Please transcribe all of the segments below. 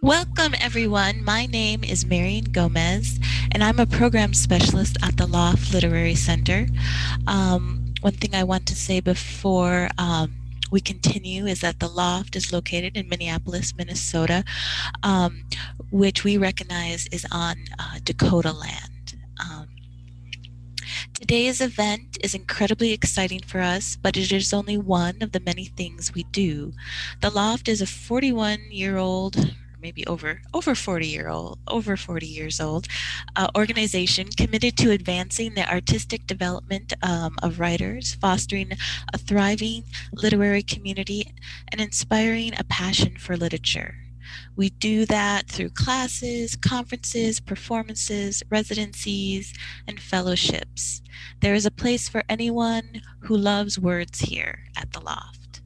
Welcome, everyone. My name is Marian Gomez, and I'm a program specialist at the Loft Literary Center. One thing I want to say before we continue is that the Loft is located in Minneapolis, Minnesota, which we recognize is on Dakota land. Today's event is incredibly exciting for us, but it is only one of the many things we do. The Loft is a 41-year-old, maybe over 40 years old organization committed to advancing the artistic development of writers, fostering a thriving literary community, and inspiring a passion for literature. We do that through classes, conferences, performances, residencies, and fellowships. There is a place for anyone who loves words here at the Loft.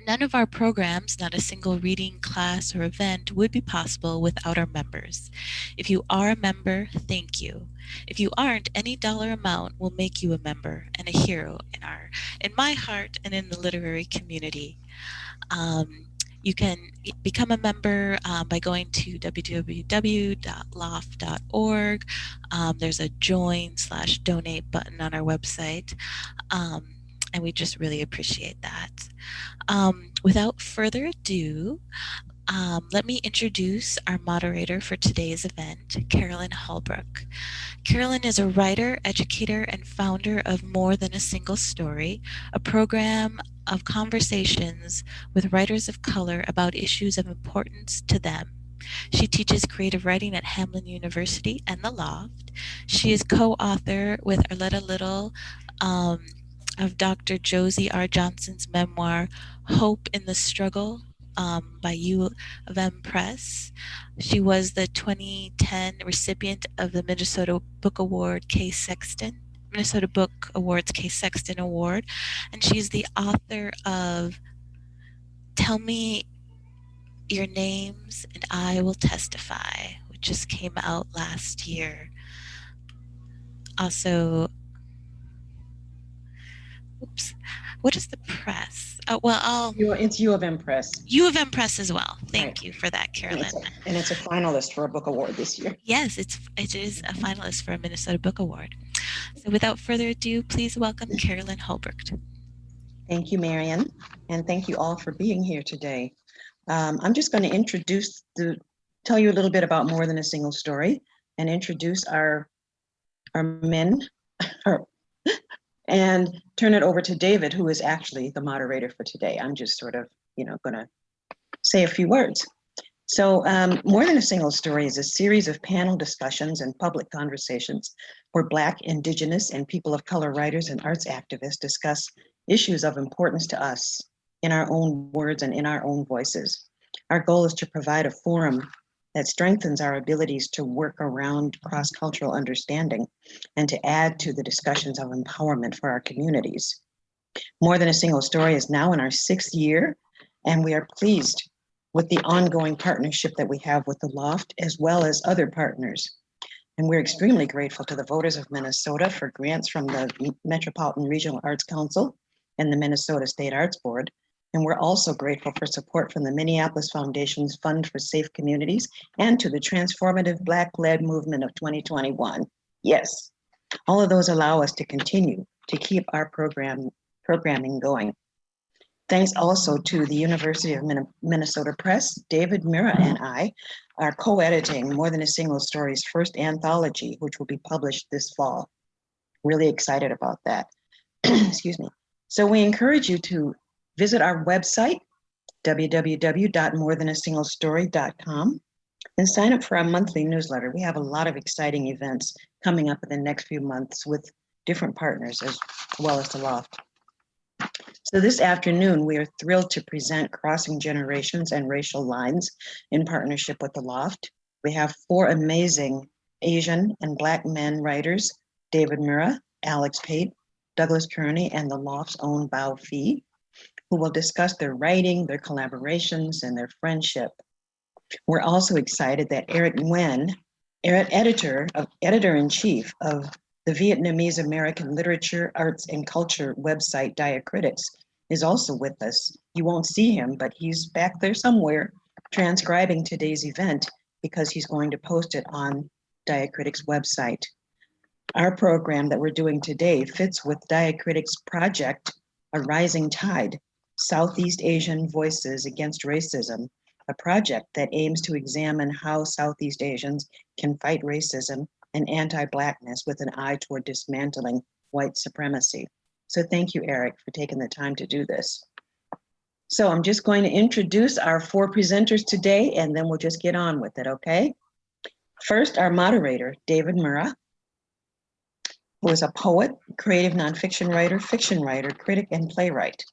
None of our programs, not a single reading, class, or event would be possible without our members. If you are a member, thank you. If you aren't, any dollar amount will make you a member and a hero in my heart and in the literary community. You can become a member by going to www.loft.org. There's a join/donate button on our website, and we just really appreciate that. Without further ado, let me introduce our moderator for today's event, Carolyn Holbrook. Carolyn is a writer, educator, and founder of More Than a Single Story, a program of conversations with writers of color about issues of importance to them. She teaches creative writing at Hamline University and the Loft. She is co-author with Arletta Little of Dr. Josie R. Johnson's memoir, Hope in the Struggle, by U of M Press. She was the 2010 recipient of the Minnesota Book Award K. Sexton, Minnesota Book Awards K. Sexton Award, and she's the author of Tell Me Your Names and I Will Testify, which just came out last year. Also, oops, what is the press? Oh, well, It's U of M Press. U of M Press as well. Thank Right. you for that, Carolyn. And it's a finalist for a book award this year. Yes, it is a finalist for a Minnesota Book Award. So without further ado, please welcome Carolyn Hulbrecht. Thank you, Marian, and thank you all for being here today. I'm just going to tell you a little bit about More Than a Single Story and introduce our men and turn it over to David, who is actually the moderator for today. I'm just sort of, going to say a few words. So More Than a Single Story is a series of panel discussions and public conversations where Black, Indigenous, and people of color writers and arts activists discuss issues of importance to us in our own words and in our own voices. Our goal is to provide a forum that strengthens our abilities to work around cross-cultural understanding and to add to the discussions of empowerment for our communities. More Than a Single Story is now in our 6th year, and we are pleased with the ongoing partnership that we have with the Loft, as well as other partners. And we're extremely grateful to the voters of Minnesota for grants from the Metropolitan Regional Arts Council and the Minnesota State Arts Board. And we're also grateful for support from the Minneapolis Foundation's Fund for Safe Communities and to the Transformative Black-Led Movement of 2021. Yes, all of those allow us to continue to keep our programming going. Thanks also to the University of Minnesota Press. David, Mura, and I are co-editing More Than a Single Story's first anthology, which will be published this fall. Really excited about that. Excuse me. So we encourage you to visit our website, www.morethanasinglestory.com, and sign up for our monthly newsletter. We have a lot of exciting events coming up in the next few months with different partners as well as the Loft. So this afternoon, we are thrilled to present Crossing Generations and Racial Lines in partnership with the Loft. We have 4 amazing Asian and Black men writers, David Mura, Alex Pate, Douglas Kearney, and the Loft's own Bao Phi, who will discuss their writing, their collaborations, and their friendship. We're also excited that Eric Nguyen, editor-in-chief of the Vietnamese American Literature, Arts, and Culture website Diacritics, is also with us. You won't see him, but he's back there somewhere transcribing today's event because he's going to post it on Diacritics' website. Our program that we're doing today fits with Diacritics' project, A Rising Tide, Southeast Asian Voices Against Racism, a project that aims to examine how Southeast Asians can fight racism and anti-Blackness with an eye toward dismantling white supremacy. So thank you, Eric, for taking the time to do this. So I'm just going to introduce our 4 presenters today, and then we'll just get on with it, okay? First, our moderator, David Mura, who is a poet, creative nonfiction writer, fiction writer, critic, and playwright.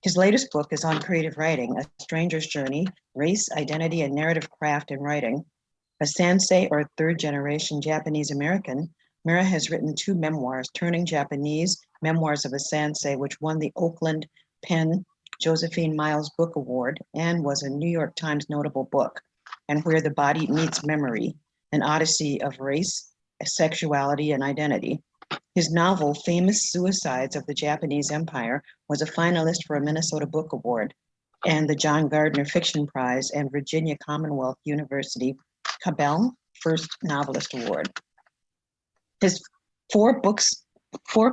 His latest book is on creative writing, A Stranger's Journey, Race, Identity, and Narrative Craft in Writing. A Sansei or 3rd-generation Japanese American, Mura has written 2 memoirs, Turning Japanese, Memoirs of a Sansei, which won the Oakland Penn Josephine Miles Book Award and was a New York Times notable book, and Where the Body Meets Memory, an odyssey of race, sexuality, and identity. His novel, Famous Suicides of the Japanese Empire, was a finalist for a Minnesota Book Award and the John Gardner Fiction Prize and Virginia Commonwealth University Cabell First Novelist Award. His 4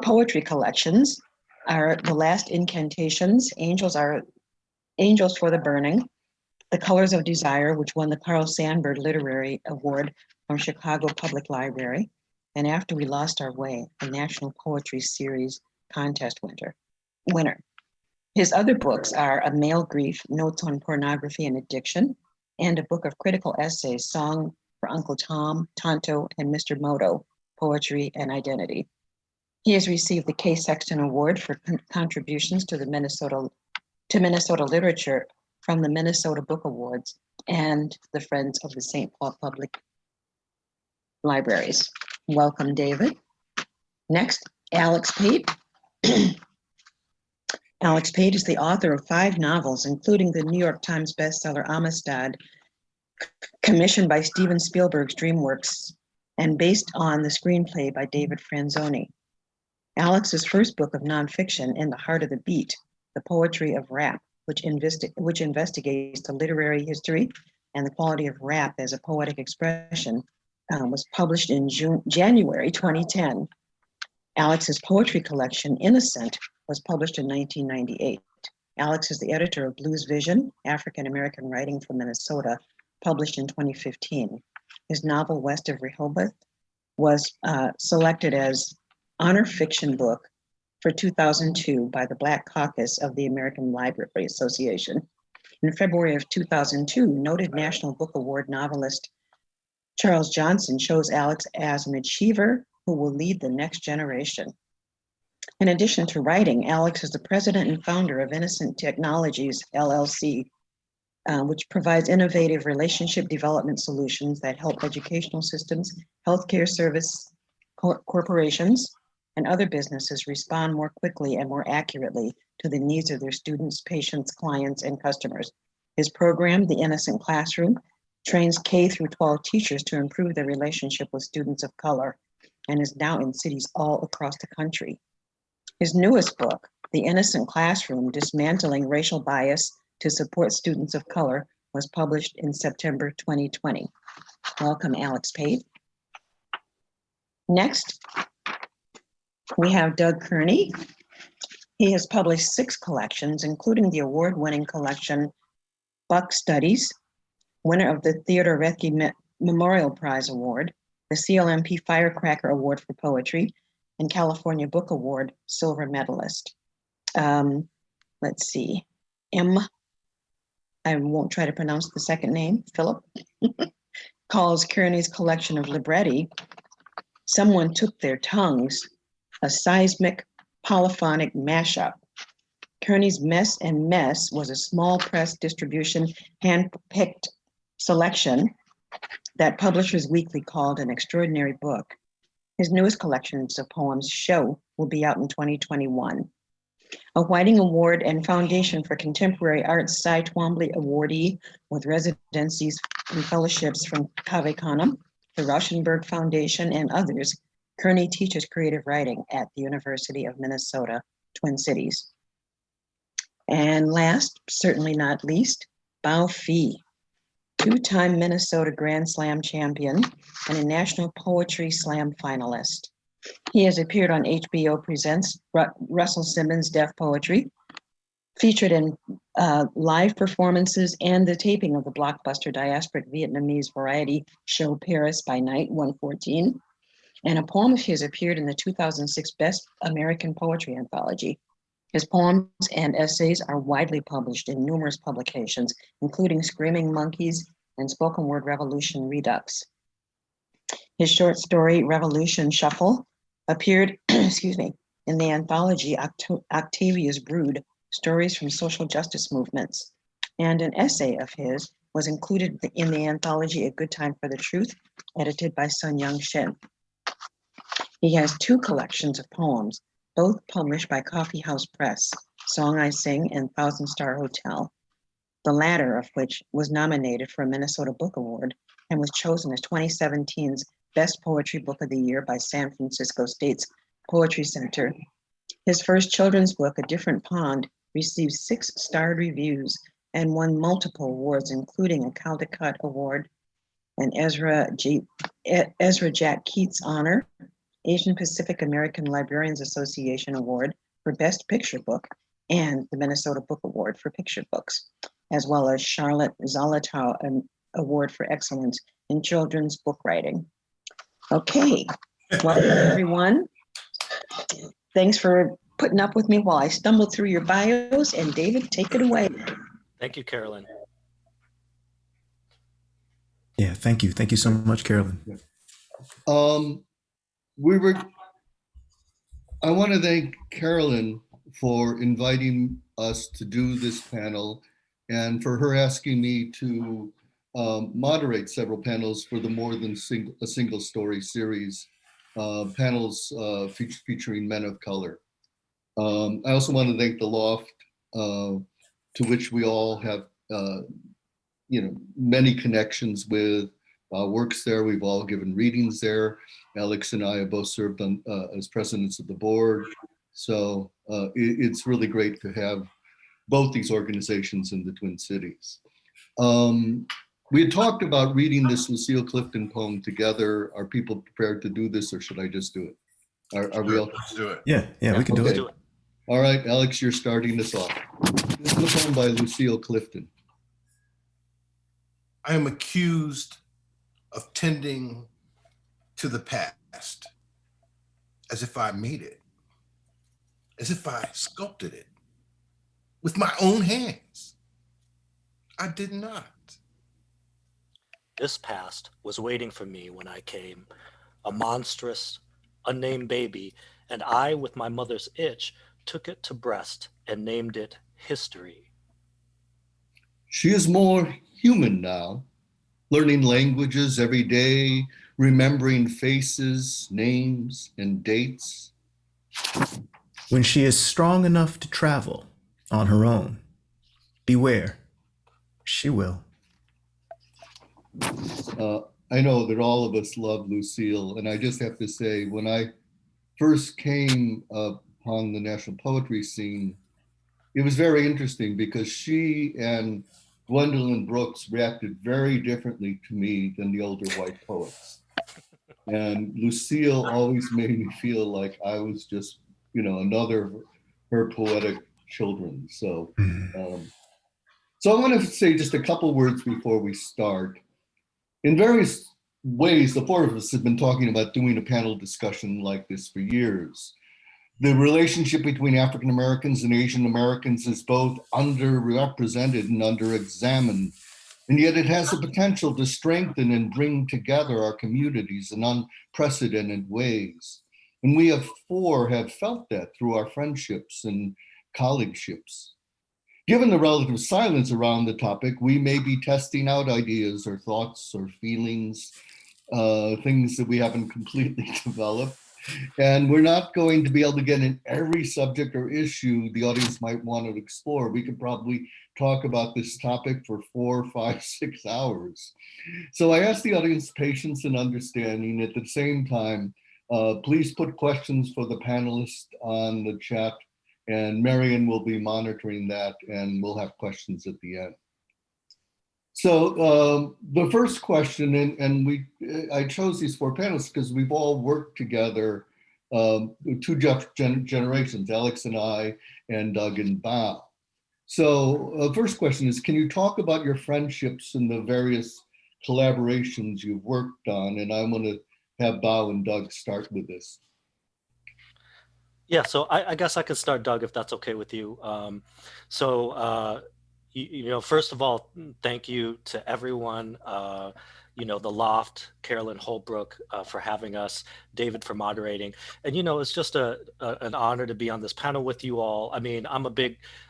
poetry collections are The Last Incantations, Angels for the Burning, The Colors of Desire, which won the Carl Sandburg Literary Award from Chicago Public Library, and After We Lost Our Way, a National Poetry Series contest winner. His other books are A Male Grief, Notes on Pornography and Addiction, and a book of critical essays, Song for Uncle Tom, Tonto, and Mr. Moto, Poetry and Identity. He has received the K. Sexton Award for contributions to Minnesota literature from the Minnesota Book Awards and the Friends of the St. Paul Public Libraries. Welcome, David. Next, Alex Pate. Alex Pate is the author of 5 novels, including the New York Times bestseller Amistad, commissioned by Steven Spielberg's DreamWorks and based on the screenplay by David Franzoni. Alex's first book of nonfiction, In the Heart of the Beat, The Poetry of Rap, which investigates the literary history and the quality of rap as a poetic expression, was published in January 2010. Alex's poetry collection, Innocent, was published in 1998. Alex is the editor of Blues Vision, African American Writing from Minnesota, published in 2015. His novel, West of Rehoboth, was selected as honor fiction book for 2002 by the Black Caucus of the American Library Association. In February of 2002, noted National Book Award novelist Charles Johnson chose Alex as an achiever who will lead the next generation. In addition to writing, Alex is the president and founder of Innocent Technologies, LLC, which provides innovative relationship development solutions that help educational systems, healthcare service corporations, and other businesses respond more quickly and more accurately to the needs of their students, patients, clients, and customers. His program, The Innocent Classroom, trains K through 12 teachers to improve their relationship with students of color and is now in cities all across the country. His newest book, The Innocent Classroom, Dismantling Racial Bias to Support Students of Color, was published in September 2020. Welcome, Alex Pate. Next, we have Doug Kearney. He has published 6 collections, including the award-winning collection Buck Studies, winner of the Theodore Roethke Memorial Prize Award, the CLMP Firecracker Award for Poetry, and California Book Award silver medalist. Let's see, I won't try to pronounce the second name, Philip, calls Kearney's collection of libretti, Someone Took Their Tongues, a seismic polyphonic mashup. Kearney's Mess and Mess was a small press distribution hand-picked selection that Publishers Weekly called an extraordinary book. His newest collections of poems, Show, will be out in 2021. A Whiting Award and Foundation for Contemporary Arts Cy Twombly awardee with residencies and fellowships from Cave Canem, the Rauschenberg Foundation, and others, Kearney teaches creative writing at the University of Minnesota, Twin Cities. And last, certainly not least, Bao Fee, 2-time Minnesota Grand Slam champion and a National Poetry Slam finalist. He has appeared on HBO Presents Russell Simmons' Deaf Poetry, featured in live performances and the taping of the blockbuster diasporic Vietnamese variety show Paris by Night 114. And a poem of his appeared in the 2006 Best American Poetry Anthology. His poems and essays are widely published in numerous publications, including Screaming Monkeys and Spoken Word Revolution Redux. His short story, Revolution Shuffle, appeared in the anthology Octavia's Brood, Stories from Social Justice Movements. And an essay of his was included in the anthology A Good Time for the Truth, edited by Sun Young Shin. He has 2 collections of poems, both published by Coffee House Press, Song I Sing and Thousand Star Hotel, the latter of which was nominated for a Minnesota Book Award and was chosen as 2017's Best Poetry Book of the Year by San Francisco State's Poetry Center. His first children's book, A Different Pond, received 6 starred reviews and won multiple awards, including a Caldecott Award, an Ezra Jack Keats Honor, Asian Pacific American Librarians Association Award for Best Picture Book, and the Minnesota Book Award for Picture Books, as well as Charlotte Zolotow Award for Excellence in Children's Book Writing. Okay, welcome everyone. Thanks for putting up with me while I stumbled through your bios, and David, take it away. Thank you, Carolyn. Yeah, thank you. Thank you so much, Carolyn. I want to thank Carolyn for inviting us to do this panel and for her asking me to moderate several panels for the More Than a Single Story series, panels featuring men of color. I also want to thank the Loft, to which we all have, many connections with, works there. We've all given readings there. Alex and I have both served on, as presidents of the board. So it's really great to have both these organizations in the Twin Cities. We had talked about reading this Lucille Clifton poem together. Are people prepared to do this, or should I just do it? Are we all? Let's do it. Yeah, we can do Okay. it. All right, Alex, you're starting this off. This is a poem by Lucille Clifton. I am accused of tending to the past as if I made it, as if I sculpted it with my own hands. I did not. This past was waiting for me when I came, a monstrous, unnamed baby, and I, with my mother's itch, took it to breast and named it history. She is more human now, learning languages every day, remembering faces, names, and dates. When she is strong enough to travel on her own, beware, she will. I know that all of us love Lucille, and I just have to say, when I first came upon the national poetry scene, it was very interesting because she and Gwendolyn Brooks reacted very differently to me than the older white poets. And Lucille always made me feel like I was just, another of her poetic children. So, so I want to say just a couple words before we start. In various ways, the four of us have been talking about doing a panel discussion like this for years. The relationship between African Americans and Asian Americans is both underrepresented and underexamined, and yet it has the potential to strengthen and bring together our communities in unprecedented ways. And we have felt that through our friendships and colleagueships. Given the relative silence around the topic, we may be testing out ideas or thoughts or feelings, things that we haven't completely developed. And we're not going to be able to get in every subject or issue the audience might want to explore. We could probably talk about this topic for 4, 5, 6 hours. So I ask the audience patience and understanding. At the same time, please put questions for the panelists on the chat, and Marion will be monitoring that, and we'll have questions at the end. So the first question, and I chose these 4 panelists because we've all worked together, 2 generations, Alex and I, and Doug and Bao. So first question is, can you talk about your friendships and the various collaborations you've worked on? And I'm going to have Bao and Doug start with this. Yeah, so I guess I could start, Doug, if that's okay with you. First of all, thank you to everyone, the Loft, Carolyn Holbrook for having us, David for moderating. And, it's just an honor to be on this panel with you all. I mean,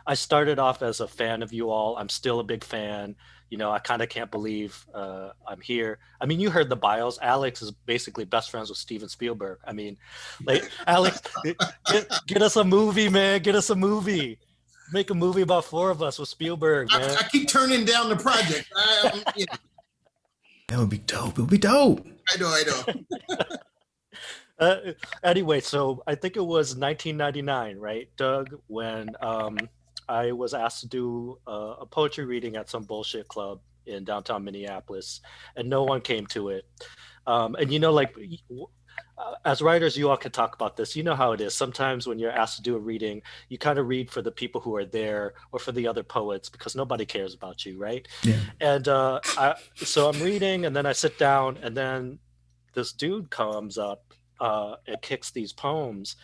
I started off as a fan of you all. I'm still a big fan. I kind of can't believe I'm here. I mean, you heard the bios. Alex is basically best friends with Steven Spielberg. I mean, like, Alex, get us a movie, man. Get us a movie. Make a movie about 4 of us with Spielberg, man. I keep turning down the project. That would be dope. It would be dope. I know. Anyway, so I think it was 1999, right, Doug, when I was asked to do a poetry reading at some bullshit club in downtown Minneapolis, and no one came to it. As writers, you all can talk about this. You know how it is. Sometimes when you're asked to do a reading, you kind of read for the people who are there or for the other poets because nobody cares about you, right? Yeah. And so I'm reading, and then I sit down, and then this dude comes up and kicks these poems.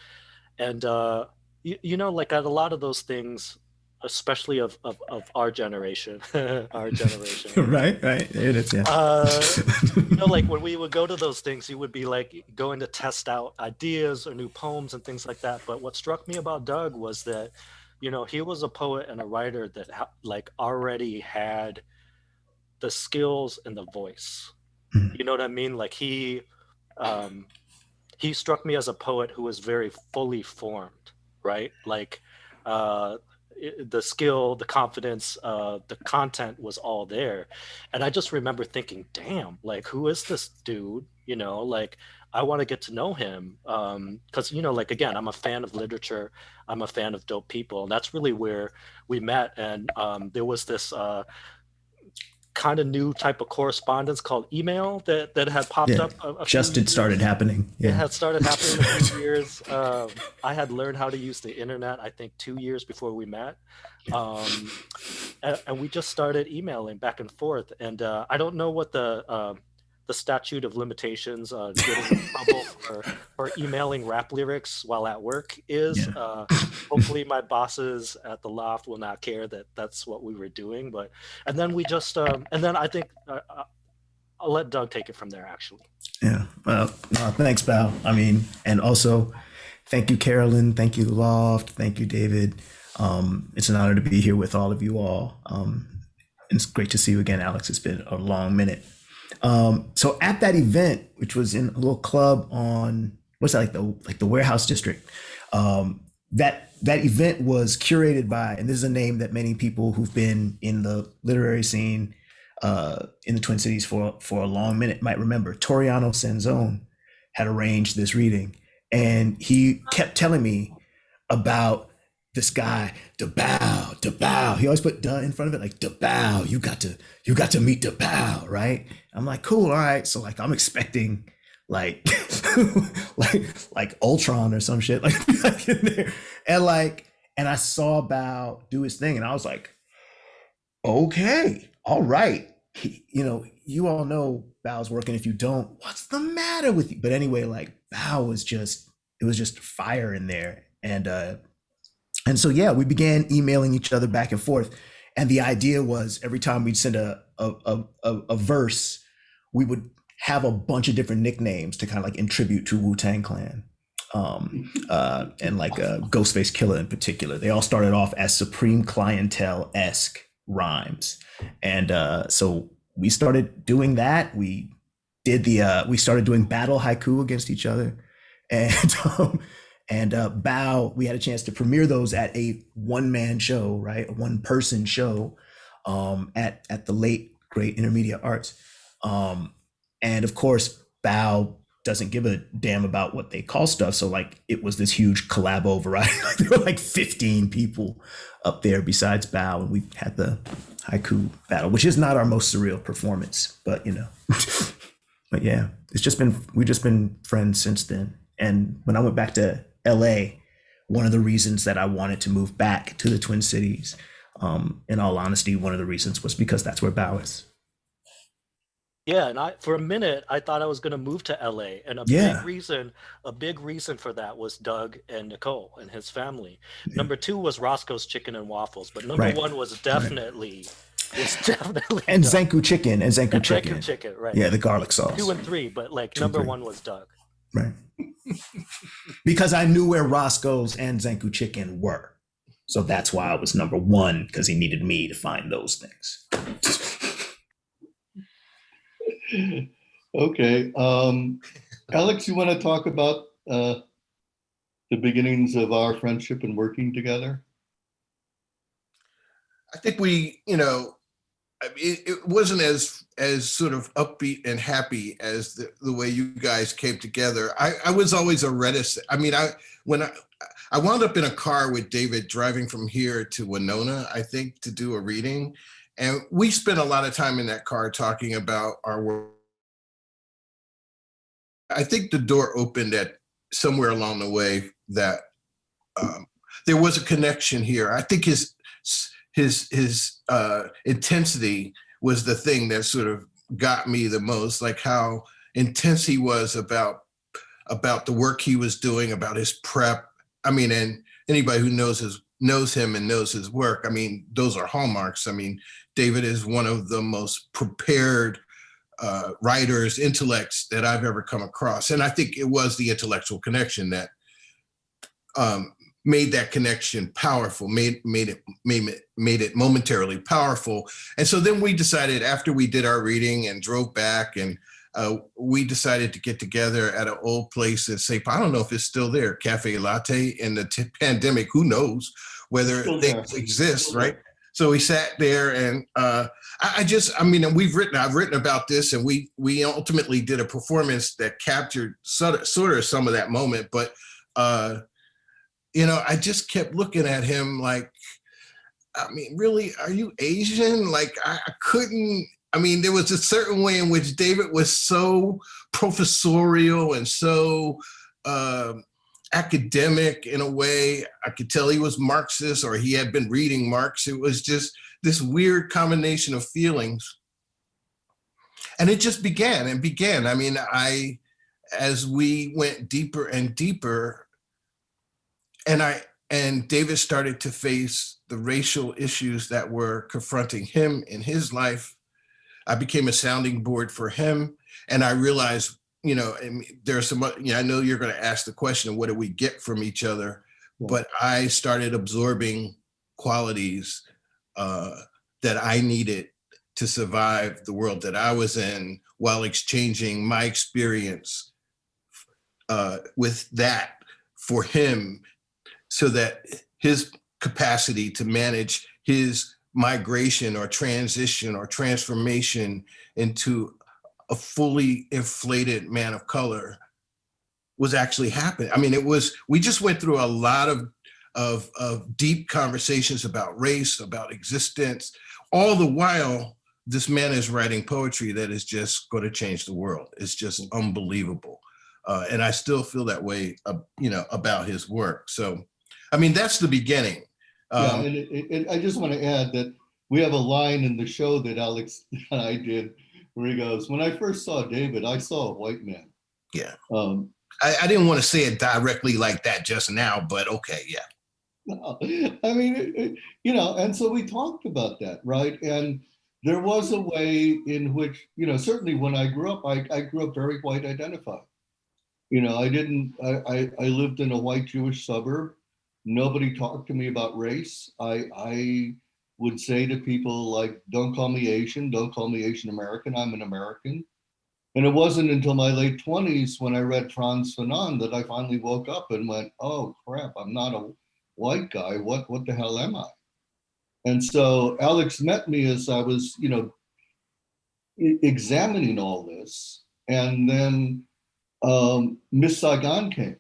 And, like at a lot of those things, especially of our generation, our generation. Right, right. It is, yeah. Like when we would go to those things, you would be like going to test out ideas or new poems and things like that. But what struck me about Doug was that, he was a poet and a writer that like already had the skills and the voice. Mhm. You know what I mean? Like he struck me as a poet who was very fully formed, right? Like the skill, the confidence, the content was all there. And I just remember thinking, damn, like, who is this dude? Like, I want to get to know him. Because, like, again, I'm a fan of literature. I'm a fan of dope people. And that's really where we met. And there was this kind of new type of correspondence called email that had popped Yeah. up a Just few it started years. happening. It Yeah. had started happening a few years. I had learned how to use the internet, I think 2 years before we met. And we just started emailing back and forth. And I don't know what the statute of limitations getting in trouble for emailing rap lyrics while at work is. Yeah. Hopefully my bosses at the Loft will not care that that's what we were doing. And then we just, and then I think I'll let Doug take it from there, actually. Yeah. Well, no, thanks, Val. I mean, and also thank you, Carolyn. Thank you, Loft. Thank you, David. It's an honor to be here with all of you all. It's great to see you again, Alex. It's been a long minute. So at that event, which was in a little club on what's that, like the warehouse district, that event was curated by, and this is a name that many people who've been in the literary scene in the Twin Cities for a long minute might remember. Toriano Sanzone had arranged this reading, and he kept telling me about this guy, DeBow. He always put "duh" in front of it, like DeBow. You got to meet DeBow, right? I'm like, cool, all right. So like, I'm expecting like like Ultron or some shit like in there, and I saw Bow do his thing, and I was like, okay, all right. You all know Bow's working. If you don't, what's the matter with you? But anyway, like Bow was it was just fire in there, and so yeah, we began emailing each other back and forth, and the idea was every time we'd send a verse, we would have a bunch of different nicknames to kind of like in tribute to Wu-Tang Clan, and like Ghostface Killer in particular. They all started off as Supreme Clientele-esque rhymes, and so we started doing that. We started doing battle haiku against each other, and Bow, we had a chance to premiere those at a one-man show, right, a one-person show, at the late great Intermediate Arts, and of course Bow doesn't give a damn about what they call stuff. So like it was this huge collabo variety. There were like 15 people up there besides Bow, and we had the haiku battle, which is not our most surreal performance, but but yeah, we've just been friends since then. And when I went back to LA, one of the reasons that I wanted to move back to the Twin Cities, in all honesty, one of the reasons was because that's where Bow is. Yeah, and for a minute I thought I was going to move to LA, and Yeah. a big reason for that was Doug and Nicole and his family. Number two was Roscoe's Chicken and Waffles, but number Right. one was definitely And Doug. Zanku chicken and Zanku And chicken. Zanku chicken, right? Yeah, the garlic sauce. 2 and 3, but like 2 and number 3. one was Doug. Right. Because I knew where Roscoe's and Zanku chicken were. So that's why I was number one, because he needed me to find those things. Okay. Alex, you want to talk about the beginnings of our friendship and working together? I think we, I mean, it wasn't as sort of upbeat and happy as the way you guys came together. I was always a reticent. I mean, when I wound up in a car with David driving from here to Winona, I think, to do a reading. And we spent a lot of time in that car talking about our work. I think the door opened at somewhere along the way that there was a connection here. I think his intensity was the thing that sort of got me the most, like how intense he was about the work he was doing, about his prep. I mean, and anybody who knows knows him and knows his work, I mean, those are hallmarks. I mean, David is one of the most prepared writers, intellects that I've ever come across. And I think it was the intellectual connection that made that connection powerful, made it momentarily powerful. And so then we decided, after we did our reading and drove back, and we decided to get together at an old place in St. I don't know if it's still there, Cafe Latte. In the pandemic, who knows whether they exist, right? So we sat there, and I mean, I've written about this, and we ultimately did a performance that captured sort of some of that moment. But you know, I just kept looking at him like, I mean, really, are you Asian? Like, I couldn't. I mean, there was a certain way in which David was so professorial and so academic in a way. I could tell he was Marxist, or he had been reading Marx. It was just this weird combination of feelings. And it just began and began. I mean, as we went deeper and deeper, and David started to face the racial issues that were confronting him in his life, I became a sounding board for him. And I realized, you know, there's some, you know, I know you're going to ask the question, what do we get from each other? Yeah. But I started absorbing qualities that I needed to survive the world that I was in, while exchanging my experience with that for him, so that his capacity to manage his migration or transition or transformation into a fully inflated man of color was actually happening. I mean, we just went through a lot of deep conversations about race, about existence, all the while this man is writing poetry that is just going to change the world. It's just unbelievable. And I still feel that way, you know, about his work. So, I mean, that's the beginning. Yeah, and I just want to add that we have a line in the show that Alex and I did where he goes, "When I first saw David, I saw a white man." Yeah. I didn't want to say it directly like that just now, but okay, yeah. No, I mean, you know, and so we talked about that, right? And there was a way in which, you know, certainly when I grew up, I grew up very white identified. You know, I lived in a white Jewish suburb. Nobody talked to me about race. I would say to people like, don't call me Asian, don't call me Asian American, I'm an American. And it wasn't until my late 20s when I read Frantz Fanon that I finally woke up and went, oh crap, I'm not a white guy, what the hell am I? And so Alex met me as I was, you know, examining all this. And then Miss Saigon came.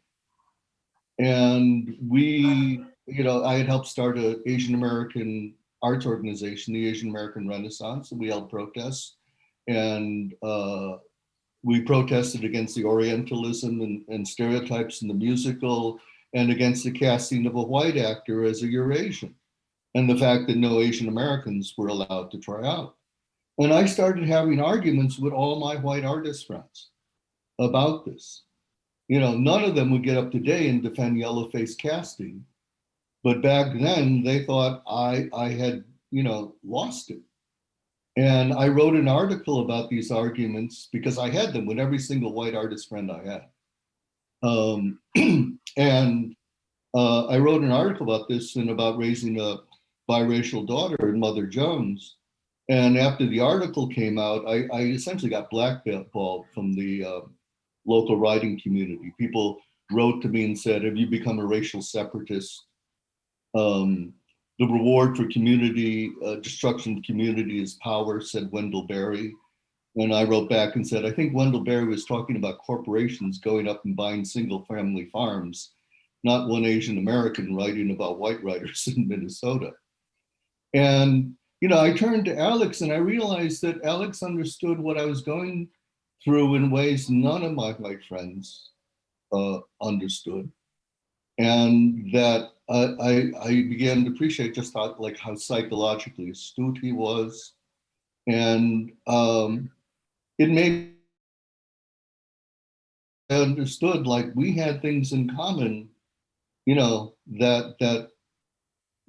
And we, you know, I had helped start an Asian American arts organization, the Asian American Renaissance, and we held protests. And we protested against the Orientalism and stereotypes in the musical, and against the casting of a white actor as a Eurasian, and the fact that no Asian Americans were allowed to try out. And I started having arguments with all my white artist friends about this. You know, none of them would get up today and defend yellow-face casting. But back then, they thought I had, you know, lost it. And I wrote an article about these arguments because I had them with every single white artist friend I had. And I wrote an article about this and about raising a biracial daughter in Mother Jones. And after the article came out, I essentially got blackballed from the local writing community. People wrote to me and said, have you become a racial separatist? The reward for community, destruction of community is power, said Wendell Berry. And I wrote back and said, I think Wendell Berry was talking about corporations going up and buying single family farms, not one Asian American writing about white writers in Minnesota. And, you know, I turned to Alex and I realized that Alex understood what I was going through in ways none of my white friends understood. And that I began to appreciate just how psychologically astute he was. And it made I understood like we had things in common, you know, that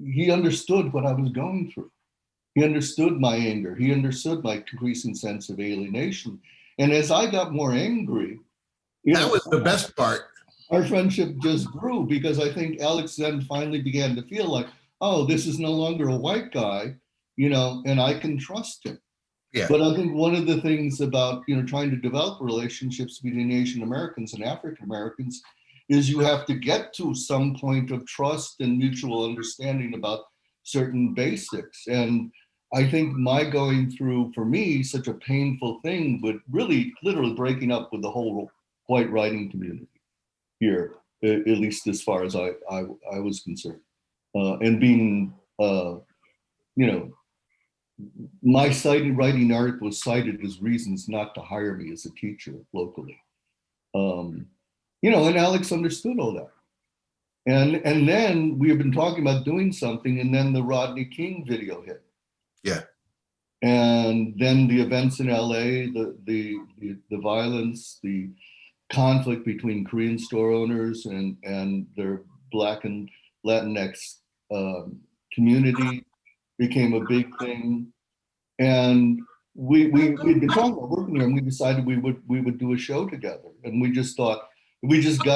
he understood what I was going through. He understood my anger. He understood my increasing sense of alienation. And as I got more angry, that was the best part. Our friendship just grew because I think Alex then finally began to feel like, oh, this is no longer a white guy, and I can trust him. Yeah. But I think one of the things about, trying to develop relationships between Asian Americans and African Americans is you have to get to some point of trust and mutual understanding about certain basics. And I think my going through, for me, such a painful thing with really literally breaking up with the whole white writing community here, at least as far as I was concerned, and being, my cited writing art was cited as reasons not to hire me as a teacher locally. And Alex understood all that. And then we have been talking about doing something, and then the Rodney King video hit. Yeah. And then the events in LA, the violence, the conflict between Korean store owners and their Black and Latinx community became a big thing. And we'd been talking about working here, and we decided we would do a show together. And we just got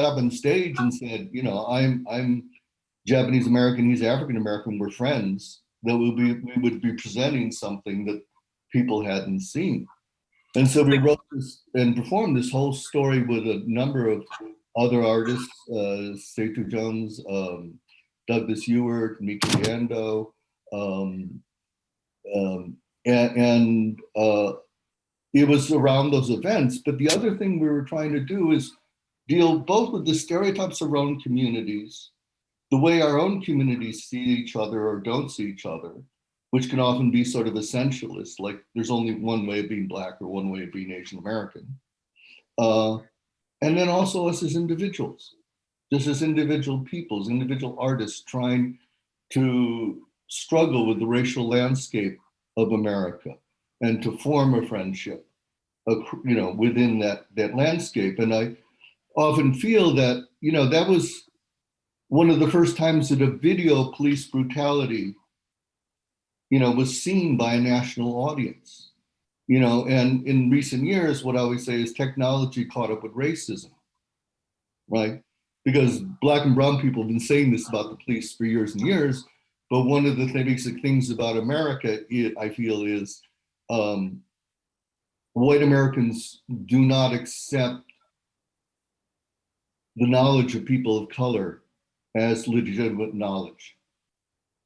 up on stage and said, I'm Japanese American, he's African American, we're friends. That we would be presenting something that people hadn't seen. And so we wrote this and performed this whole story with a number of other artists, Setu Jones, Douglas Ewart, Miki Ando, and it was around those events. But the other thing we were trying to do is deal both with the stereotypes of our own communities, the way our own communities see each other or don't see each other, which can often be sort of essentialist, like there's only one way of being Black or one way of being Asian American. And then also us as individuals, just as individual peoples, individual artists trying to struggle with the racial landscape of America and to form a friendship, within that landscape. And I often feel that, that was one of the first times that a video of police brutality, was seen by a national audience, and in recent years, what I always say is technology caught up with racism, right? Because Black and brown people have been saying this about the police for years and years, but one of the basic things about America, I feel, is white Americans do not accept the knowledge of people of color as legitimate knowledge.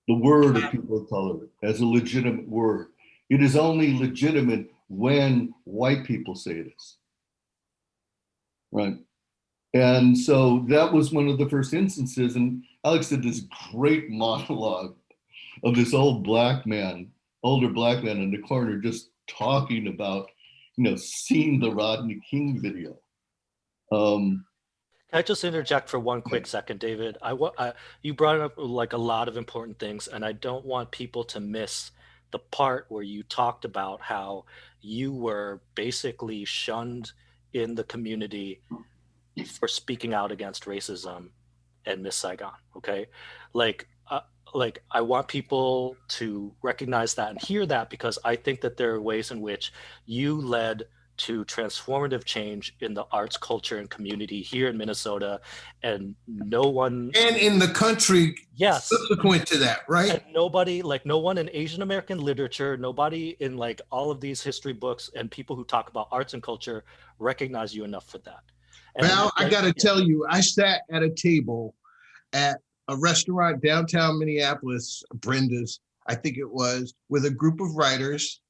The word of people of color as a legitimate word. It is only legitimate when white people say it is, right? And so that was one of the first instances, and Alex did this great monologue of this older Black man in the corner just talking about, seeing the Rodney King video. Can I just interject for one quick second, David? You brought up like a lot of important things, and I don't want people to miss the part where you talked about how you were basically shunned in the community for speaking out against racism and Miss Saigon. Okay, like I want people to recognize that and hear that, because I think that there are ways in which you led to transformative change in the arts, culture, and community here in Minnesota, and no one, and in the country, yes, subsequent to that, right? And nobody, like no one in Asian American literature, nobody in like all of these history books and people who talk about arts and culture recognize you enough for that. And Well, I got to tell you, I sat at a table at a restaurant downtown Minneapolis, Brenda's, I think it was, with a group of writers,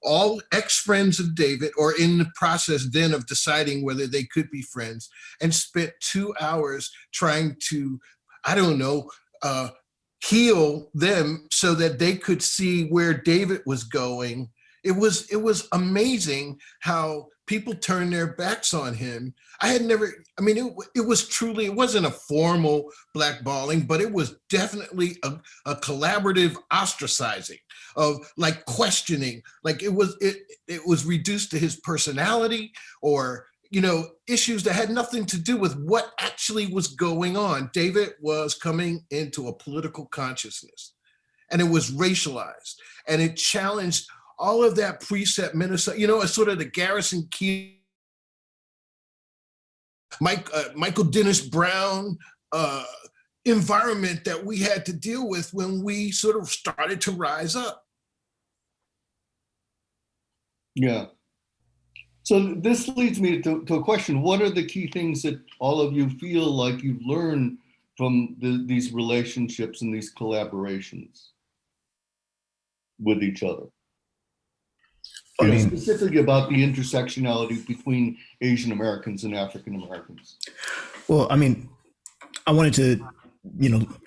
all ex-friends of David, or in the process then of deciding whether they could be friends, and spent 2 hours trying to, I don't know, heal them so that they could see where David was going. It was amazing how people turned their backs on him. It was truly, it wasn't a formal blackballing, but it was definitely a collaborative ostracizing of like questioning, like it was reduced to his personality, or issues that had nothing to do with what actually was going on. David was coming into a political consciousness, and it was racialized, and it challenged all of that preset Minnesota, it's sort of the Garrison Keillor, Michael Dennis Brown environment that we had to deal with when we sort of started to rise up. Yeah. So this leads me to a question. What are the key things that all of you feel like you've learned from these relationships and these collaborations with each other? Specifically about the intersectionality between Asian Americans and African Americans. Well, I mean, I wanted to,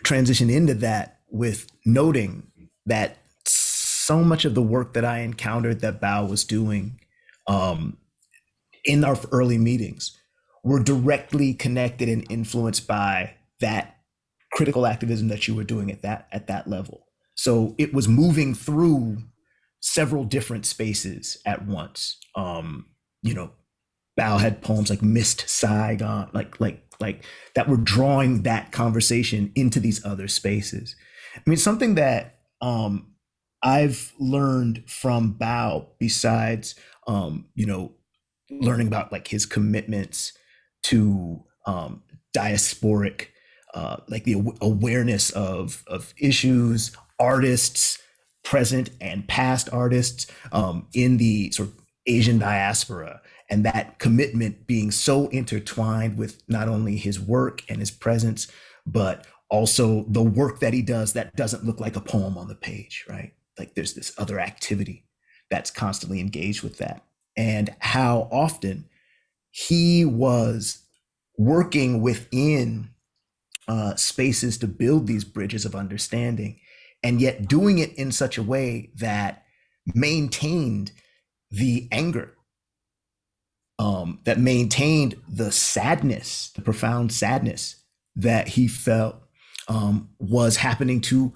transition into that with noting that so much of the work that I encountered that Bao was doing in our early meetings were directly connected and influenced by that critical activism that you were doing at that level. So it was moving through several different spaces at once. Bao had poems like Missed Saigon, like that were drawing that conversation into these other spaces. I mean, something that I've learned from Bao, besides learning about like his commitments to diasporic, like the awareness of issues, artists, present and past artists in the sort of Asian diaspora, and that commitment being so intertwined with not only his work and his presence, but also the work that he does that doesn't look like a poem on the page, right? Like there's this other activity that's constantly engaged with that. And how often he was working within spaces to build these bridges of understanding, and yet doing it in such a way that maintained the anger, that maintained the sadness, the profound sadness that he felt was happening to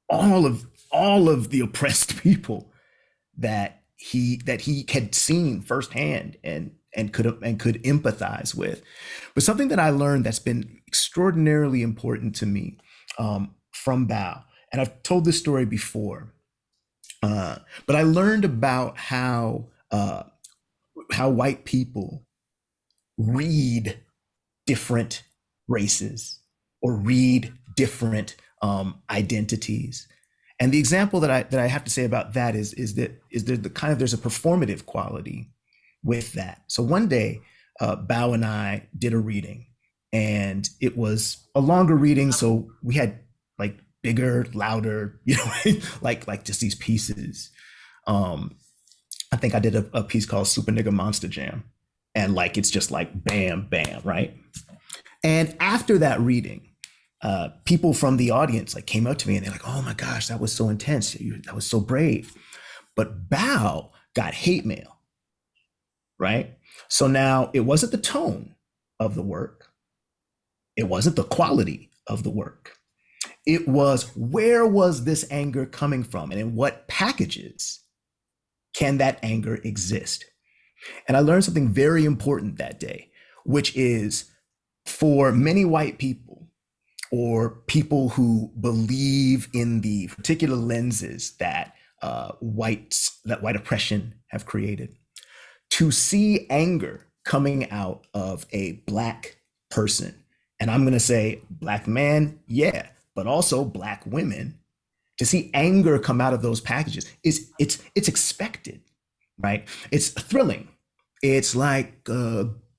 all of the oppressed people that he had seen firsthand and could empathize with. But something that I learned that's been extraordinarily important to me from Bao, and I've told this story before, but I learned about how white people read different races or read different identities. And the example that I have to say about that is that there's a performative quality with that. So one day, Bao and I did a reading, and it was a longer reading, so we had like bigger, louder, like just these pieces. I think I did a piece called Super Nigga Monster Jam, and like it's just like bam, bam, right? And after that reading, people from the audience like came up to me and they're like, "Oh my gosh, that was so intense. That was so brave." But Bao got hate mail, right? So now it wasn't the tone of the work, it wasn't the quality of the work. It was, where was this anger coming from, and in what packages can that anger exist? And I learned something very important that day, which is, for many white people, or people who believe in the particular lenses that white oppression have created, to see anger coming out of a Black person, and I'm going to say Black man, yeah, but also Black women, to see anger come out of those packages it's expected, right? It's thrilling. It's like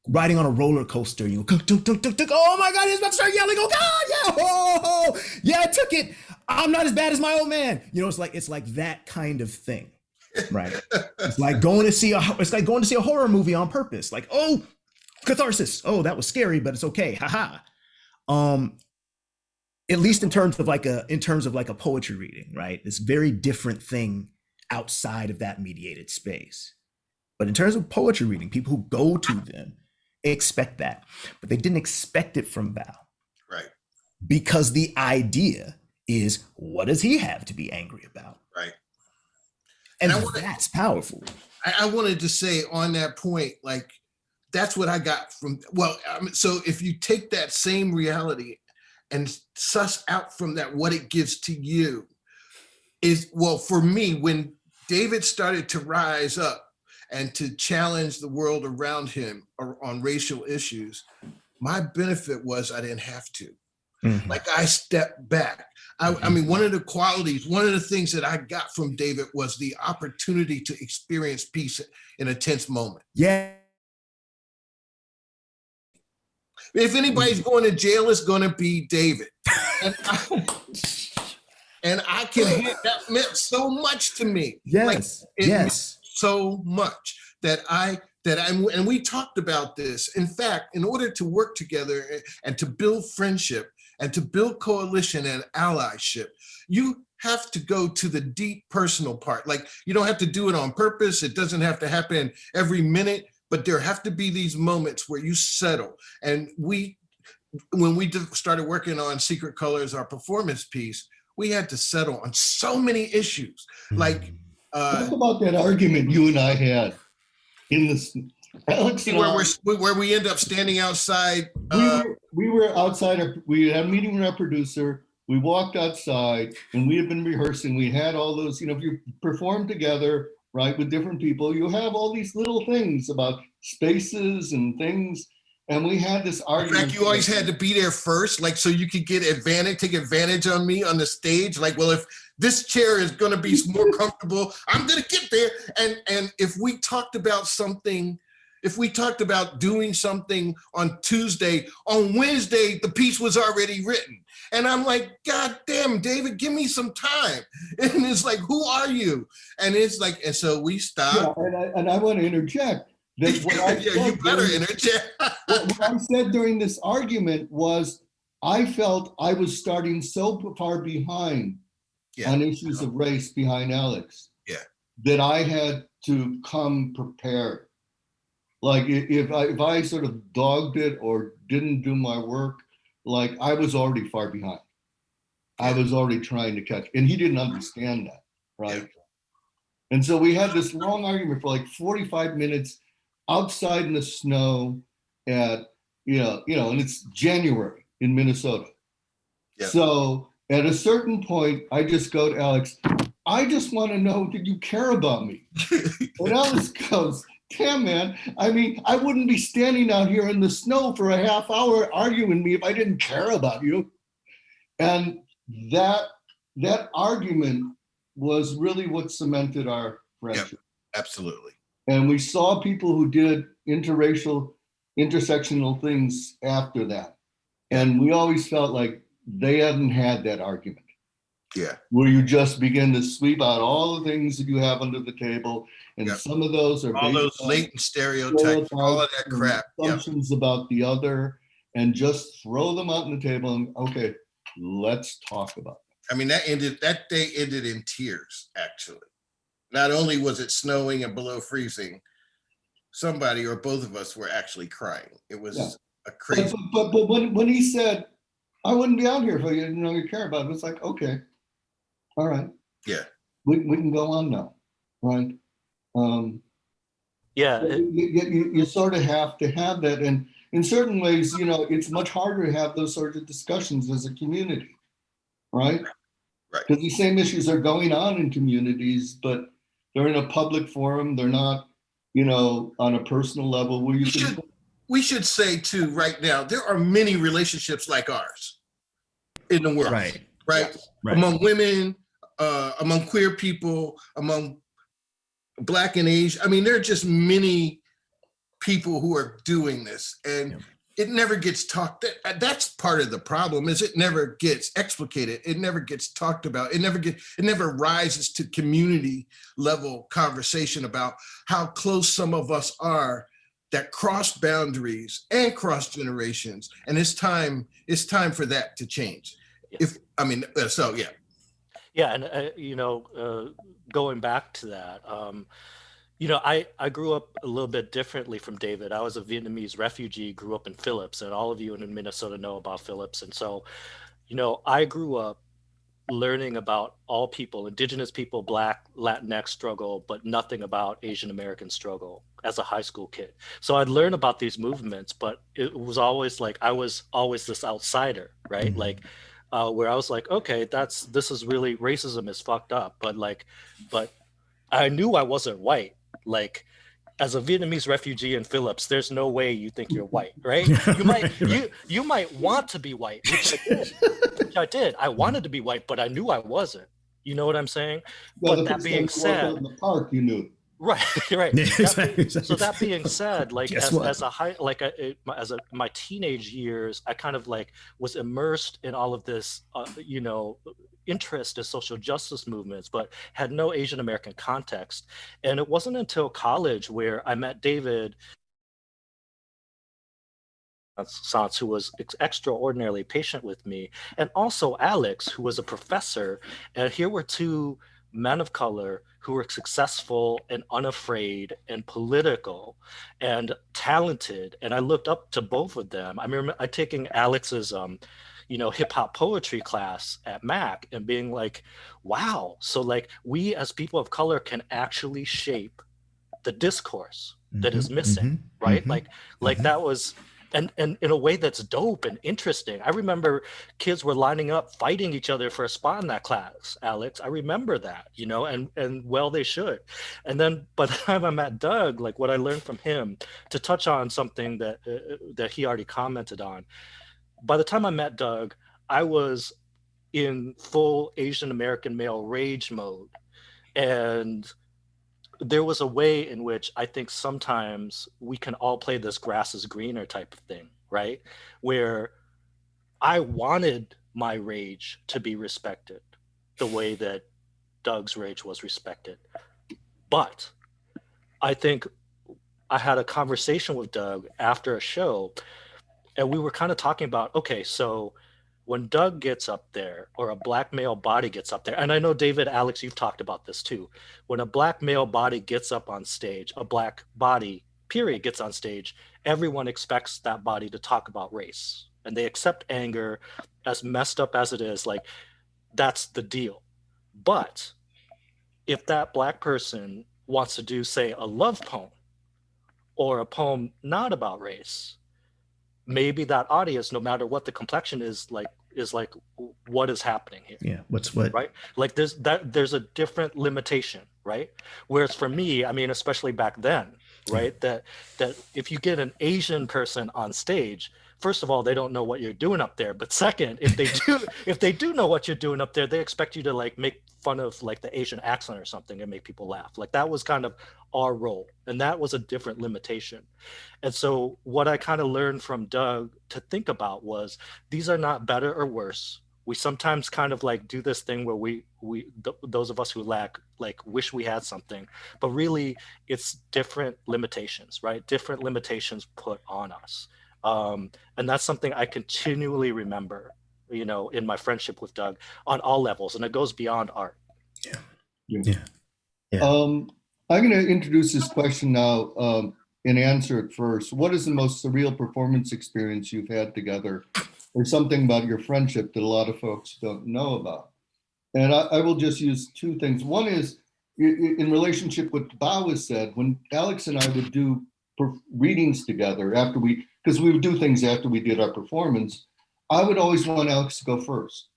riding on a roller coaster. You go, oh my God, he's about to start yelling. Oh God, yeah, oh, yeah, I took it. I'm not as bad as my old man. It's like that kind of thing, right? It's like going to see a horror movie on purpose. Like, oh, catharsis. Oh, that was scary, but it's okay. Haha. At least in terms of like a poetry reading, right? It's a very different thing outside of that mediated space. But in terms of poetry reading, people who go to them expect that, but they didn't expect it from Bao. Right. Because the idea is, what does he have to be angry about? Right. And that's powerful. I wanted to say on that point, like, that's what I got from, well, so if you take that same reality and suss out from that what it gives to you is, well, for me, when David started to rise up and to challenge the world around him on racial issues, my benefit was I didn't have to. Mhm. Like I stepped back. I mean, one of the qualities, one of the things that I got from David was the opportunity to experience peace in a tense moment. Yeah. If anybody's going to jail, it's going to be David. And I can hit that meant so much to me. Yes. Like it meant Yes. so much and we talked about this. In fact, in order to work together and to build friendship and to build coalition and allyship, you have to go to the deep personal part. Like you don't have to do it on purpose. It doesn't have to happen every minute, but there have to be these moments where you settle. And when we started working on Secret Colors, our performance piece, we had to settle on so many issues. Like talk about that argument you and I had in this, Alex and where we end up standing outside. We were outside. We had a meeting with our producer. We walked outside, and we had been rehearsing. We had all those, if you perform together, right, with different people, you have all these little things about spaces and things. And we had this argument. In fact, you always had to be there first, like so you could take advantage on me on the stage. Like, well, if this chair is going to be more comfortable, I'm going to get there. And if we talked about something, if we talked about doing something on Tuesday, on Wednesday, the piece was already written. And I'm like, God damn, David, give me some time. And it's like, who are you? And it's like, and so we stopped. Yeah, and I want to interject. That what I you better interject. what I said during this argument was I felt I was starting so far behind on issues of race behind Alex that I had to come prepared. Like if I sort of dogged it or didn't do my work, like I was already far behind. I was already trying to catch, and he didn't understand that, right? And so we had this long argument for like 45 minutes outside in the snow at, and it's January in Minnesota. Yep. So at a certain point, I just go to Alex, I just want to know, did you care about me? And Alex goes, damn, man. I mean, I wouldn't be standing out here in the snow for a half hour arguing with me if I didn't care about you. And that argument was really what cemented our friendship. Yep, absolutely. And we saw people who did interracial, intersectional things after that. And we always felt like they hadn't had that argument. Yeah. Where you just begin to sweep out all the things that you have under the table. And some of those are all those latent stereotypes, all of that crap. Assumptions about the other, and just throw them out on the table and, okay, let's talk about it. I mean, that day ended in tears, actually. Not only was it snowing and below freezing, somebody or both of us were actually crying. It was a crazy. But when he said, I wouldn't be out here if I didn't know you care about it, it's like, okay, all right. Yeah. We can go on now, right? You sort of have to have that. And in certain ways, it's much harder to have those sorts of discussions as a community, right? Right. Because these same issues are going on in communities, but they're in a public forum. They're not, on a personal level where we should say too, right now, there are many relationships like ours in the world, right? Among women, among queer people, among Black and Asian. I mean, there are just many people who are doing this, and it never gets talked. That's part of the problem. Is it never gets explicated. It never gets talked about. It never rises to community level conversation about how close some of us are that cross boundaries and cross generations. And it's time for that to change. Yeah, and going back to that, I grew up a little bit differently from David. I was a Vietnamese refugee, grew up in Phillips, and all of you in Minnesota know about Phillips. And so, I grew up learning about all people, indigenous people, Black, Latinx struggle, but nothing about Asian American struggle as a high school kid. So I'd learn about these movements, but it was always like I was always this outsider, right? Like where I was like, okay, this is really, racism is fucked up, but I knew I wasn't white. Like as a Vietnamese refugee in Phillips, there's no way you think you're white, right? You might Right. you might want to be white, which I did. Which I did. I wanted to be white, but I knew I wasn't. You know what I'm saying? Well, But the that first time being you walked out said, in the park, you knew. right, right. Yeah, exactly, So exactly. that being said, like Guess what? as a high, like as a my teenage years, I kind of like was immersed in all of this, interest in social justice movements, but had no Asian American context. And it wasn't until college where I met David Sans, who was extraordinarily patient with me, and also Alex, who was a professor. And here were two men of color who were successful and unafraid and political and talented. And I looked up to both of them. I remember I taking Alex's, hip hop poetry class at Mac and being like, wow, so like we as people of color can actually shape the discourse that is missing, right? Like that was, and in a way that's dope and interesting. I remember kids were lining up fighting each other for a spot in that class, Alex. I remember that, and well they should. And then by the time I met Doug, like what I learned from him, to touch on something that he already commented on, by the time I met Doug, I was in full Asian American male rage mode. And there was a way in which I think sometimes we can all play this grass is greener type of thing, right? Where I wanted my rage to be respected the way that Doug's rage was respected. But I think I had a conversation with Doug after a show, and we were kind of talking about, okay, so when Doug gets up there, or a black male body gets up there, and I know David, Alex, you've talked about this too. When a black male body gets up on stage, a black body, period, gets on stage, everyone expects that body to talk about race. And they accept anger, as messed up as it is, like that's the deal. But if that black person wants to do, say, a love poem or a poem not about race, maybe that audience, no matter what the complexion is like, what is happening here? Yeah. What's what? Right? Like there's a different limitation, right? Whereas for me, I mean, especially back then, right? That if you get an Asian person on stage, first of all, they don't know what you're doing up there. But second, if they do know what you're doing up there, they expect you to like make fun of like the Asian accent or something and make people laugh. Like that was kind of our role. And that was a different limitation. And so what I kind of learned from Doug to think about was these are not better or worse. We sometimes kind of like do this thing where those of us who lack like wish we had something, but really it's different limitations, right? Different limitations put on us. And that's something I continually remember, in my friendship with Doug on all levels, and it goes beyond art. Yeah. I'm going to introduce this question now and answer it first. What is the most surreal performance experience you've had together, or something about your friendship that a lot of folks don't know about? And I will just use two things. One is in relationship with what Bao has said, when Alex and I would do readings together because we would do things after we did our performance, I would always want Alex to go first.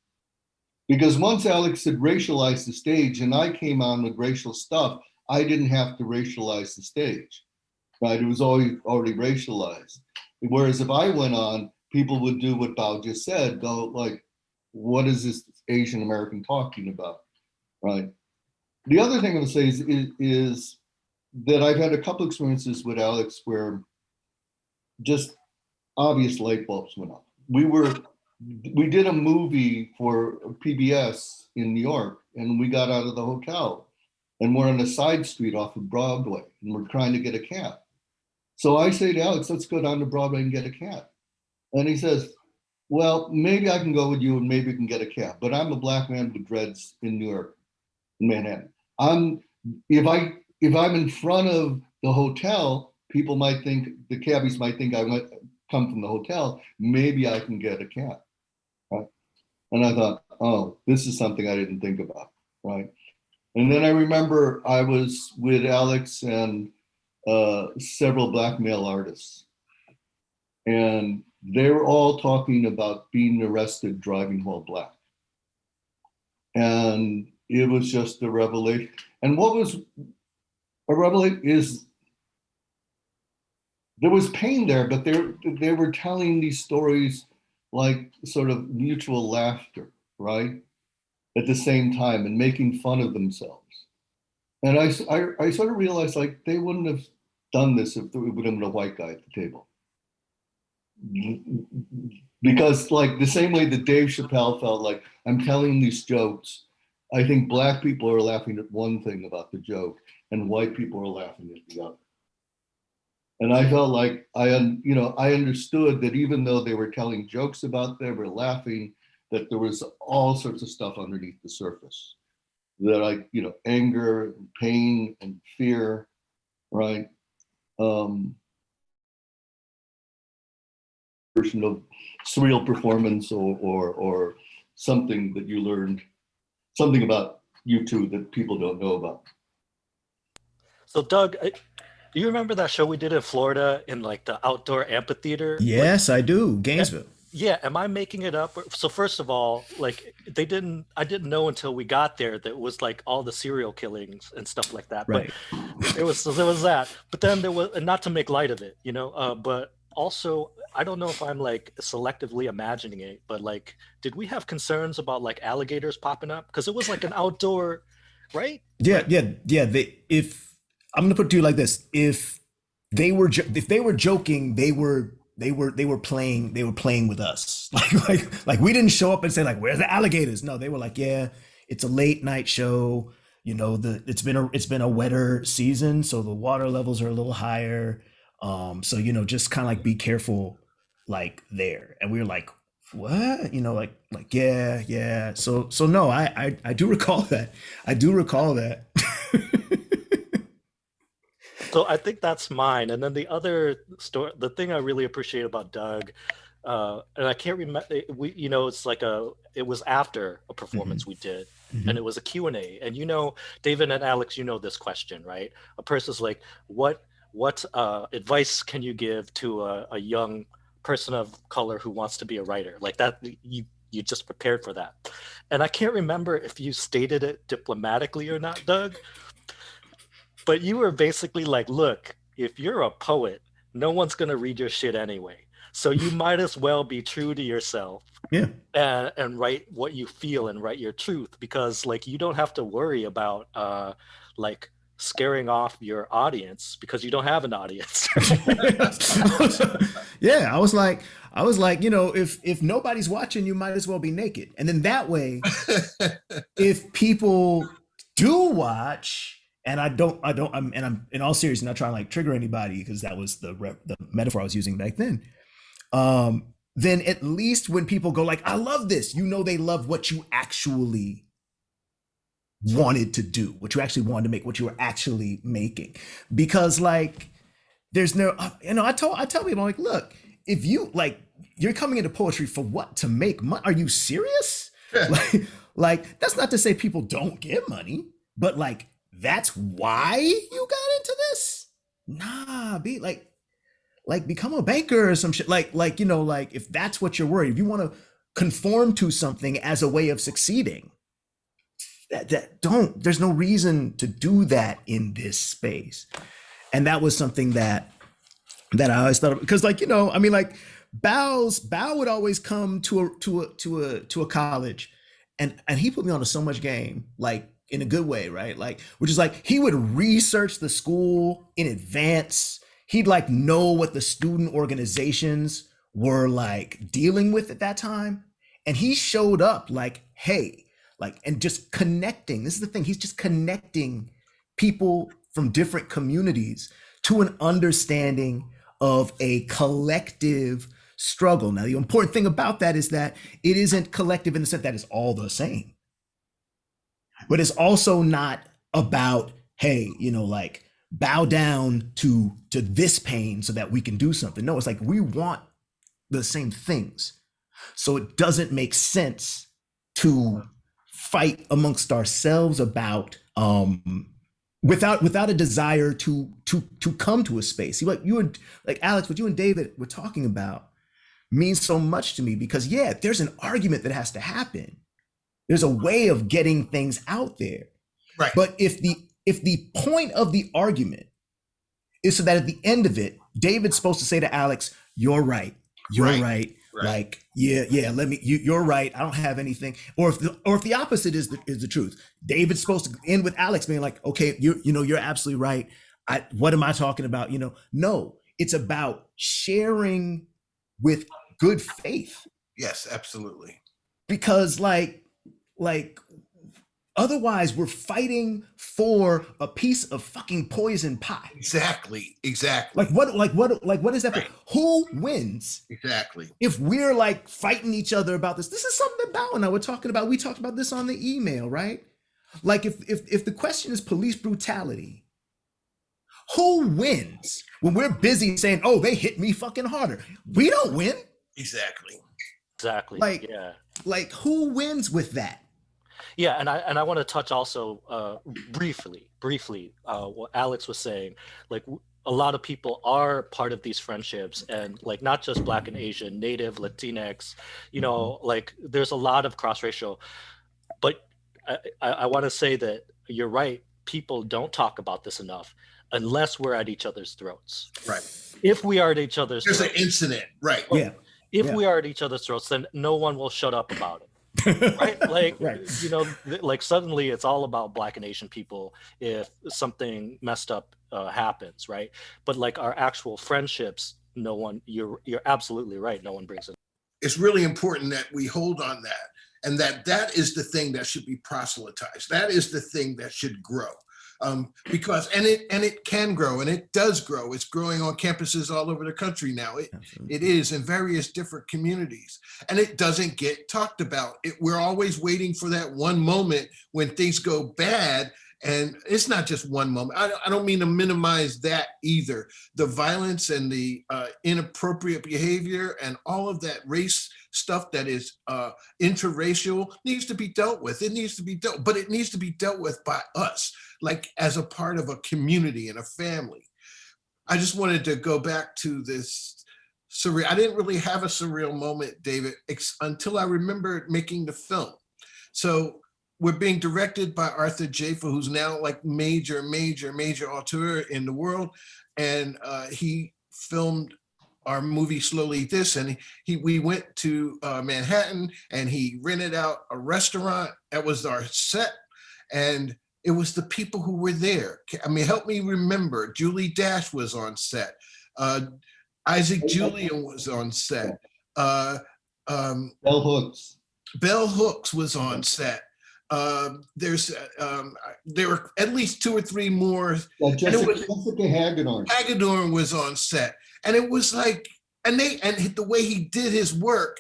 Because once Alex had racialized the stage and I came on with racial stuff, I didn't have to racialize the stage, right? It was already racialized. Whereas if I went on, people would do what Bao just said, go like, what is this Asian American talking about, right? The other thing I would say is that I've had a couple experiences with Alex where just obvious light bulbs went off. We did a movie for PBS in New York, and we got out of the hotel and we're on a side street off of Broadway and we're trying to get a cab. So I say to Alex, let's go down to Broadway and get a cab. And he says, well, maybe I can go with you and maybe we can get a cab, but I'm a black man with dreads in New York, in Manhattan. If I'm in front of the hotel, people might think, the cabbies might think I might come from the hotel, maybe I can get a cab, right? And I thought, oh, this is something I didn't think about, right? And then I remember I was with Alex and several Black male artists, and they were all talking about being arrested driving while Black. And it was just a revelation. And what was a revelation is there was pain there, but they were telling these stories like sort of mutual laughter, right? At the same time, and making fun of themselves. And I sort of realized like they wouldn't have done this if there would have been a white guy at the table. Because like the same way that Dave Chappelle felt like I'm telling these jokes, I think Black people are laughing at one thing about the joke and white people are laughing at the other. And I felt like I understood that even though they were telling jokes about, they were laughing, that there was all sorts of stuff underneath the surface. That anger, and pain, and fear, right? Version of surreal performance or something that you learned, something about you two that people don't know about. So Doug, do you remember that show we did in Florida in like the outdoor amphitheater? Yes, I do. Gainesville. Yeah, am I making it up? So first of all, like I didn't know until we got there that it was like all the serial killings and stuff like that. Right. But there was that. But then there was, and not to make light of it, but also I don't know if I'm like selectively imagining it, but like, did we have concerns about like alligators popping up? Because it was like an outdoor, right? Yeah. If I'm gonna put it to you like this, if they were joking, they were playing with us. Like we didn't show up and say like, where's the alligators? No, they were like, yeah, it's a late night show. It's been a wetter season, so the water levels are a little higher. So just kind of like be careful like there. And we were like, what? Like yeah. So no, I do recall that. I do recall that. So I think that's mine. And then the other story, the thing I really appreciate about Doug, and I can't remember, it was after a performance we did, and it was a Q&A. And David and Alex, this question, right? A person's like, what advice can you give to a young person of color who wants to be a writer? Like that, you just prepared for that. And I can't remember if you stated it diplomatically or not, Doug. But you were basically like, look, if you're a poet, no one's going to read your shit anyway. So you might as well be true to yourself. Yeah. And write what you feel and write your truth, because like you don't have to worry about like scaring off your audience because you don't have an audience. Yeah, I was like, if nobody's watching, you might as well be naked. And then that way, if people do watch, and I'm in all seriousness not trying to like trigger anybody because that was the metaphor I was using back then. Then at least when people go like, I love this, they love what you actually wanted to do, what you actually wanted to make, what you were actually making. Because like, there's no, I tell people, I'm like, look, if you like, you're coming into poetry for what? To make money? Are you serious? like that's not to say people don't get money, but like, that's why you got into this? Nah, be like become a banker or some shit. Like if that's what you're worried, if you want to conform to something as a way of succeeding, there's no reason to do that in this space. And that was something that I always thought of, because Bao would always come to a college and he put me on to so much game, like in a good way, right? Like, which is like, he would research the school in advance. He'd like know what the student organizations were like dealing with at that time. And he showed up like, hey, like, and just connecting. This is the thing. He's just connecting people from different communities to an understanding of a collective struggle. Now, the important thing about that is that it isn't collective in the sense that it's all the same. But it's also not about, hey, like bow down to this pain so that we can do something. No, it's like we want the same things. So it doesn't make sense to fight amongst ourselves about without a desire to come to a space. See, what you and like Alex, what you and David were talking about means so much to me, because yeah, there's an argument that has to happen. There's a way of getting things out there. Right. But if the point of the argument is so that at the end of it, David's supposed to say to Alex, "You're right. You're right. Like, yeah, let me. You're right. I don't have anything." Or if the opposite is the truth, David's supposed to end with Alex being like, "Okay, you're absolutely right. What am I talking about? No, it's about sharing with good faith." Yes, absolutely. Because like otherwise we're fighting for a piece of fucking poison pie. Exactly. Like what is that for? Who wins? Exactly. If we're like fighting each other about this. This is something that Bao and I were talking about. We talked about this on the email, right? Like if the question is police brutality, who wins when we're busy saying, "Oh, they hit me fucking harder"? We don't win. Exactly. Like who wins with that? Yeah, and I want to touch also briefly what Alex was saying. Like a lot of people are part of these friendships, and like not just Black and Asian, Native, Latinx. Like there's a lot of cross-racial. But I want to say that you're right. People don't talk about this enough unless we're at each other's throats. Right. If we are at each other's throats, there's an incident. Right. Yeah. If we are at each other's throats, then no one will shut up about it. Right, like like suddenly it's all about Black and Asian people if something messed up happens, right? But like our actual friendships, no one. You're absolutely right. No one brings it. It's really important that we hold on that, and that is the thing that should be proselytized. That is the thing that should grow. Because it can grow, and it does grow. It's growing on campuses all over the country now. It is in various different communities, and it doesn't get talked about. We're always waiting for that one moment when things go bad, and it's not just one moment. I don't mean to minimize that either. The violence and the inappropriate behavior and all of that race stuff that is interracial needs to be dealt with. It needs to be dealt, but it needs to be dealt with by us, like as a part of a community and a family. I just wanted to go back to this surreal. I didn't really have a surreal moment, David, until I remembered making the film. So we're being directed by Arthur Jafa, who's now like major auteur in the world. And he filmed our movie Slowly This, and we went to Manhattan, and he rented out a restaurant. That was our set. And it was the people who were there. I mean, help me remember. Julie Dash was on set. Isaac Julian was on set. Bell Hooks. Bell Hooks was on set. There were at least 2 or 3 more. Jessica Hagedorn. Hagedorn was on set, and it was like, and the way he did his work,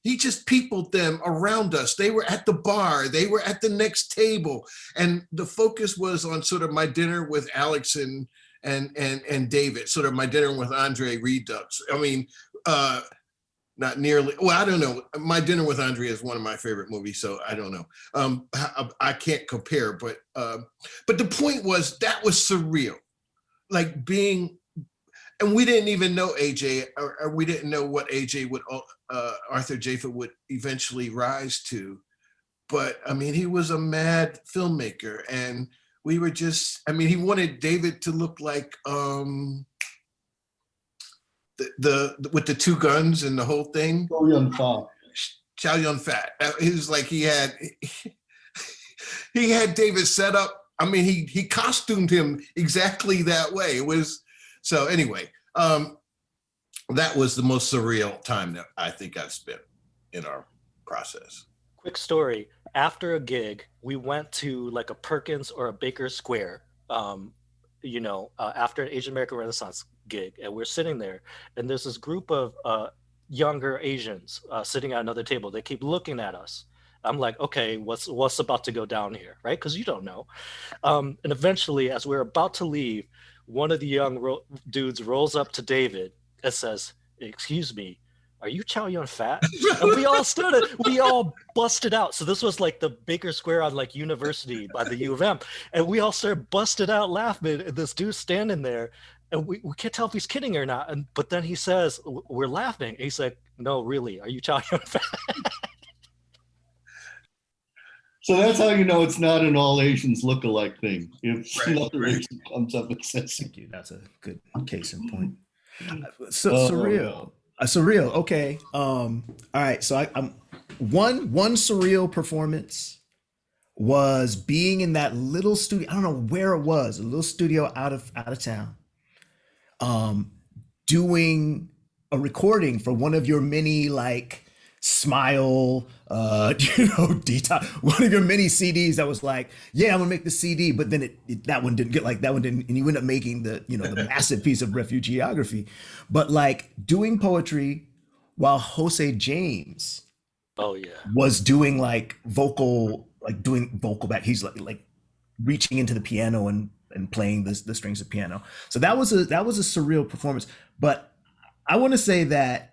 he just peopled them around us. They were at the bar, they were at the next table, and the focus was on sort of my dinner with Alex and David, sort of my dinner with Andre Redux. I mean, not nearly. Well, I don't know. My Dinner with Andre is one of my favorite movies, so I don't know. I can't compare, but the point was that was surreal, like being, and we didn't even know AJ, or we didn't know what AJ would, Arthur Jafa would eventually rise to, but I mean, he was a mad filmmaker, and we were just. I mean, he wanted David to look like. The with the 2 guns and the whole thing. Chow Yun Fat. He was like he had David set up. I mean, he costumed him exactly that way. It was so anyway. That was the most surreal time that I think I've spent in our process. Quick story. After a gig, we went to like a Perkins or a Baker Square. After an Asian American Renaissance gig, and we're sitting there, and there's this group of younger Asians sitting at another table. They keep looking at us. I'm like, okay, what's about to go down here, right? Because you don't know. And eventually, as we're about to leave, one of the young dudes rolls up to David and says, "Excuse me, are you Chow Yun Fat? And we all busted out. So this was like the Baker Square on like University by the U of M. And we all started busted out laughing. And this dude's standing there and we can't tell if he's kidding or not. But then he says, we're laughing. And he's like, no, really, are you Chow Yun Fat? So that's how you know it's not an all Asians look-alike thing. If Right, another right. Asian comes up and says, Thank you. That's a good case in point. So Oh. surreal. Surreal. Okay. All right. So I'm one surreal performance was being in that little studio. I don't know where it was, a little studio out of town, doing a recording for one of your many like smile detox, one of your many CDs that was like, yeah, I'm gonna make the CD, but then that one didn't get like that one didn't, and you end up making the the massive piece of refugeography. But like doing poetry while Jose James Oh yeah. was doing like doing vocal back. He's like reaching into the piano and playing the strings of piano. So that was a surreal performance. But I want to say that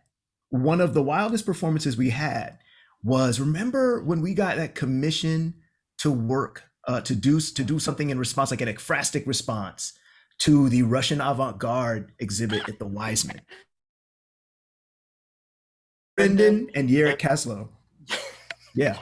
one of the wildest performances we had was, remember when we got that commission to work to do something in response, like an ekphrastic response to the Russian avant-garde exhibit at the Wiseman. Brendan and Yerrick Kaslow. Yeah.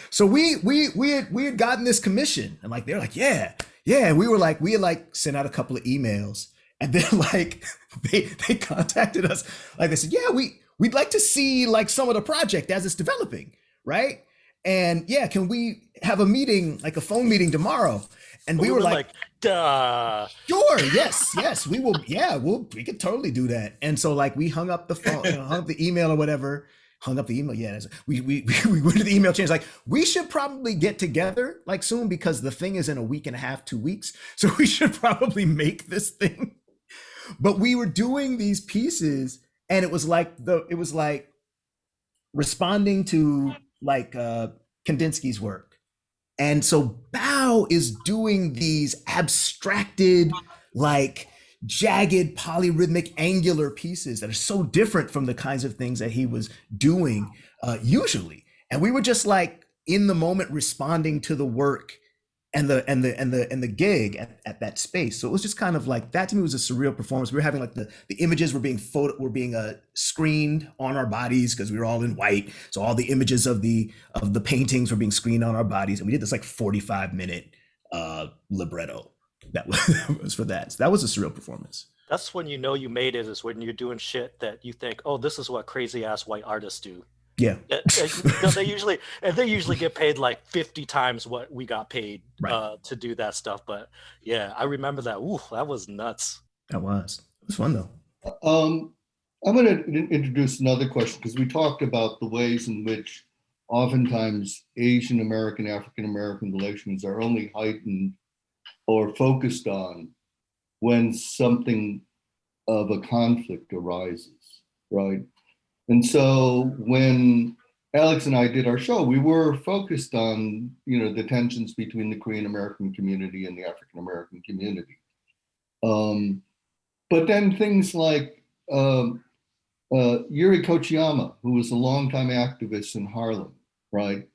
So we had gotten this commission, and like they're like, yeah. And we had like sent out a couple of emails, and then like they contacted us, like they said, yeah, we'd like to see like some of the project as it's developing, right? And yeah, can we have a meeting, like a phone meeting tomorrow? And we were like, duh. Sure, yes, we will. Yeah, we could totally do that. And so like we hung up the phone, hung up the email or whatever. Hung up the email. Yeah, we went to the email chain. Like, we should probably get together like soon, because the thing is in a week and a half, 2 weeks. So we should probably make this thing. But we were doing these pieces, and it was like responding to like Kandinsky's work. And so Bao is doing these abstracted, like jagged, polyrhythmic, angular pieces that are so different from the kinds of things that he was doing usually. And we were just like in the moment responding to the work and the gig at that space. So it was just kind of like, that to me was a surreal performance. We were having like the images were being screened on our bodies because we were all in white. So all the images of the paintings were being screened on our bodies, and we did this like 45-minute libretto that was for that. So that was a surreal performance. That's when you know you made it, is when you're doing shit that you think, oh, this is what crazy ass white artists do. Yeah. They usually get paid like 50 times what we got paid to do that stuff. But yeah, I remember that. Ooh, that was nuts. It was fun though. I'm going to introduce another question, because we talked about the ways in which oftentimes Asian American, African American relations are only heightened or focused on when something of a conflict arises, right? And so when Alex and I did our show, we were focused on, the tensions between the Korean American community and the African American community. But then things like Yuri Kochiyama, who was a longtime activist in Harlem, right?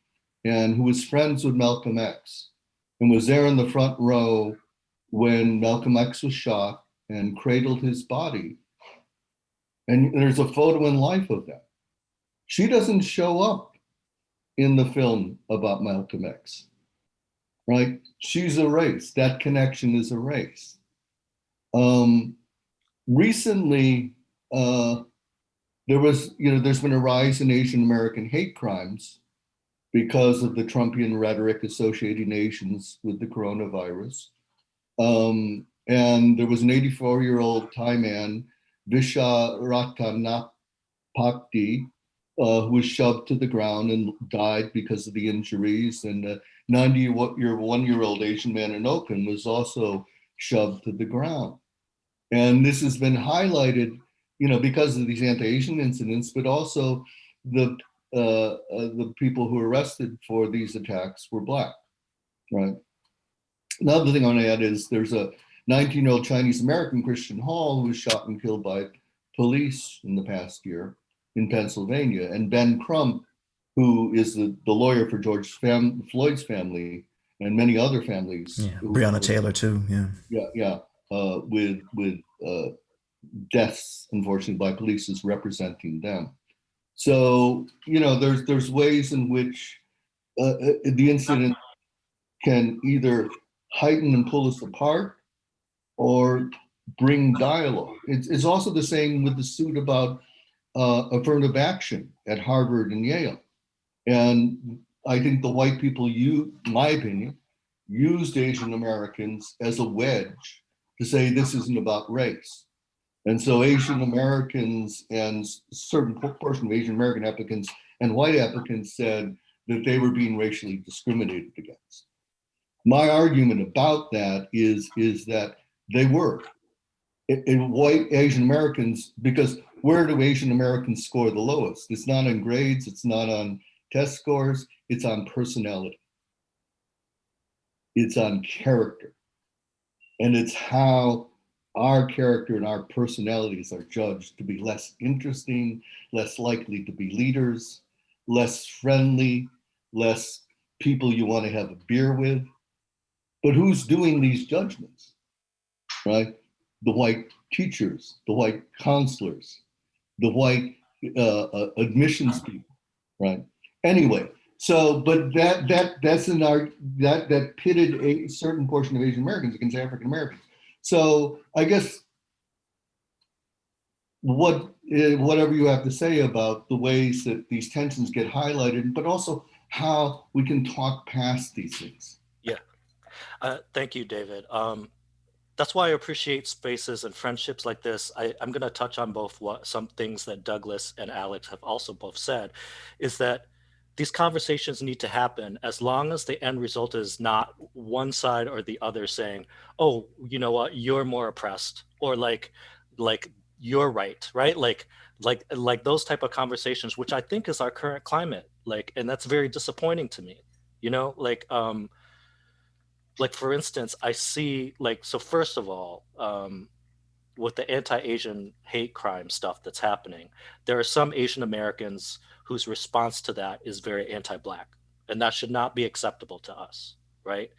And who was friends with Malcolm X and was there in the front row when Malcolm X was shot and cradled his body. And there's a photo in life of that. She doesn't show up in the film about Malcolm X, right? She's erased. That connection is erased. Recently, there's been a rise in Asian American hate crimes because of the Trumpian rhetoric associating Asians with the coronavirus. And there was an 84-year-old Thai man, Visha Ratanapakdi, who was shoved to the ground and died because of the injuries. And a 91-year-old Asian man in Oakland was also shoved to the ground. And this has been highlighted, because of these anti-Asian incidents, but also the people who were arrested for these attacks were Black, right? Another thing I want to add is there's a 19-year-old Chinese American, Christian Hall, who was shot and killed by police in the past year. in Pennsylvania. And Ben Crump, who is the lawyer for Floyd's family and many other families. Yeah, Breonna Taylor too. Yeah, yeah, with deaths, unfortunately, by police, is representing them. So there's ways in which the incident can either heighten and pull us apart, or bring dialogue. It's also the same with the suit about affirmative action at Harvard and Yale. And I think the white people, my opinion, used Asian Americans as a wedge to say this isn't about race. And so Asian Americans and certain portion of Asian American applicants and white applicants said that they were being racially discriminated against. My argument about that is that they were. In white Asian Americans, because where do Asian Americans score the lowest? It's not on grades, it's not on test scores, it's on personality. It's on character. And it's how our character and our personalities are judged to be less interesting, less likely to be leaders, less friendly, less people you want to have a beer with. But who's doing these judgments, right? The white teachers, the white counselors, the white admissions people, right? Anyway, so but that's that pitted a certain portion of Asian Americans against African Americans. So I guess whatever you have to say about the ways that these tensions get highlighted, but also how we can talk past these things. Yeah. Thank you, David. That's why I appreciate spaces and friendships like this. I'm going to touch on some things that Douglas and Alex have also both said, is that these conversations need to happen as long as the end result is not one side or the other saying, oh, you know what, you're more oppressed, or like you're right, right? Like those type of conversations, which I think is our current climate. And that's very disappointing to me, for instance, I see so first of all, with the anti-Asian hate crime stuff that's happening, there are some Asian Americans whose response to that is very anti-Black, and that should not be acceptable to us, right?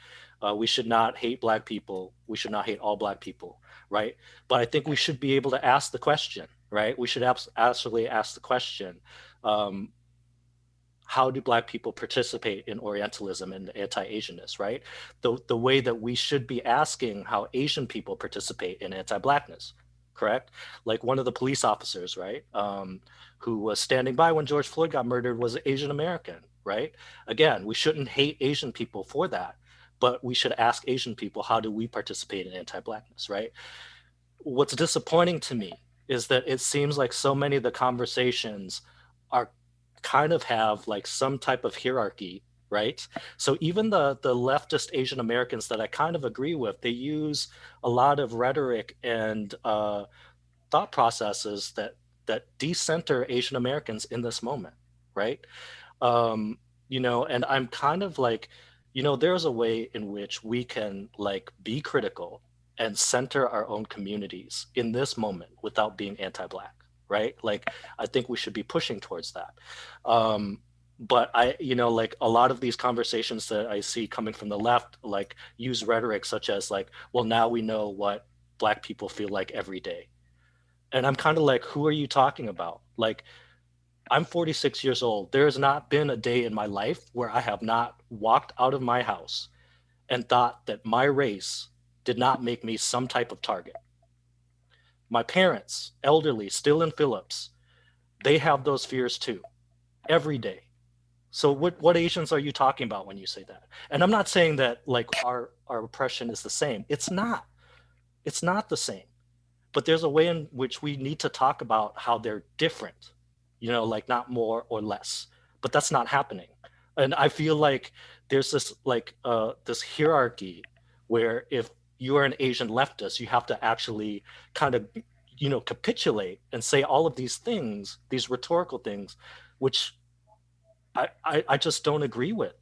We should not hate Black people. We should not hate all Black people, right? But I think we should be able to ask the question, right? We should absolutely ask the question, how do Black people participate in Orientalism and anti-Asianness, right? The way that we should be asking how Asian people participate in anti-Blackness, correct? Like one of the police officers, right, who was standing by when George Floyd got murdered was Asian American, right? Again, we shouldn't hate Asian people for that, but we should ask Asian people, how do we participate in anti-Blackness, right? What's disappointing to me is that it seems like so many of the conversations are kind of have like some type of hierarchy, right? So even the leftist Asian Americans that I kind of agree with, they use a lot of rhetoric and thought processes that decenter Asian Americans in this moment, right? And I'm kind of like, there's a way in which we can be critical and center our own communities in this moment without being anti-Black, right? I think we should be pushing towards that. But a lot of these conversations that I see coming from the left, use rhetoric such as well, now we know what Black people feel like every day. And I'm kind of like, who are you talking about? I'm 46 years old. There has not been a day in my life where I have not walked out of my house and thought that my race did not make me some type of target. My parents, elderly, still in Phillips, they have those fears too, every day. So what Asians are you talking about when you say that? And I'm not saying that our oppression is the same. It's not. It's not the same. But there's a way in which we need to talk about how they're different, not more or less. But that's not happening. And I feel like there's this this hierarchy where if you are an Asian leftist, you have to actually kind of capitulate and say all of these things, these rhetorical things, which I just don't agree with,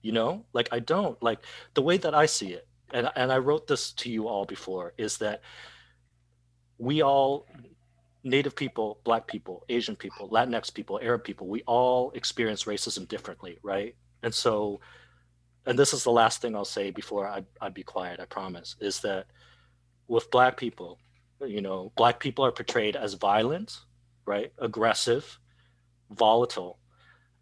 I don't. The way that I see it, and I wrote this to you all before, is that we all Native people, Black people, Asian people, Latinx people, Arab people, we all experience racism differently, right? And so, and this is the last thing I'll say before I be quiet, I promise, is that with Black people, Black people are portrayed as violent, right? Aggressive, volatile.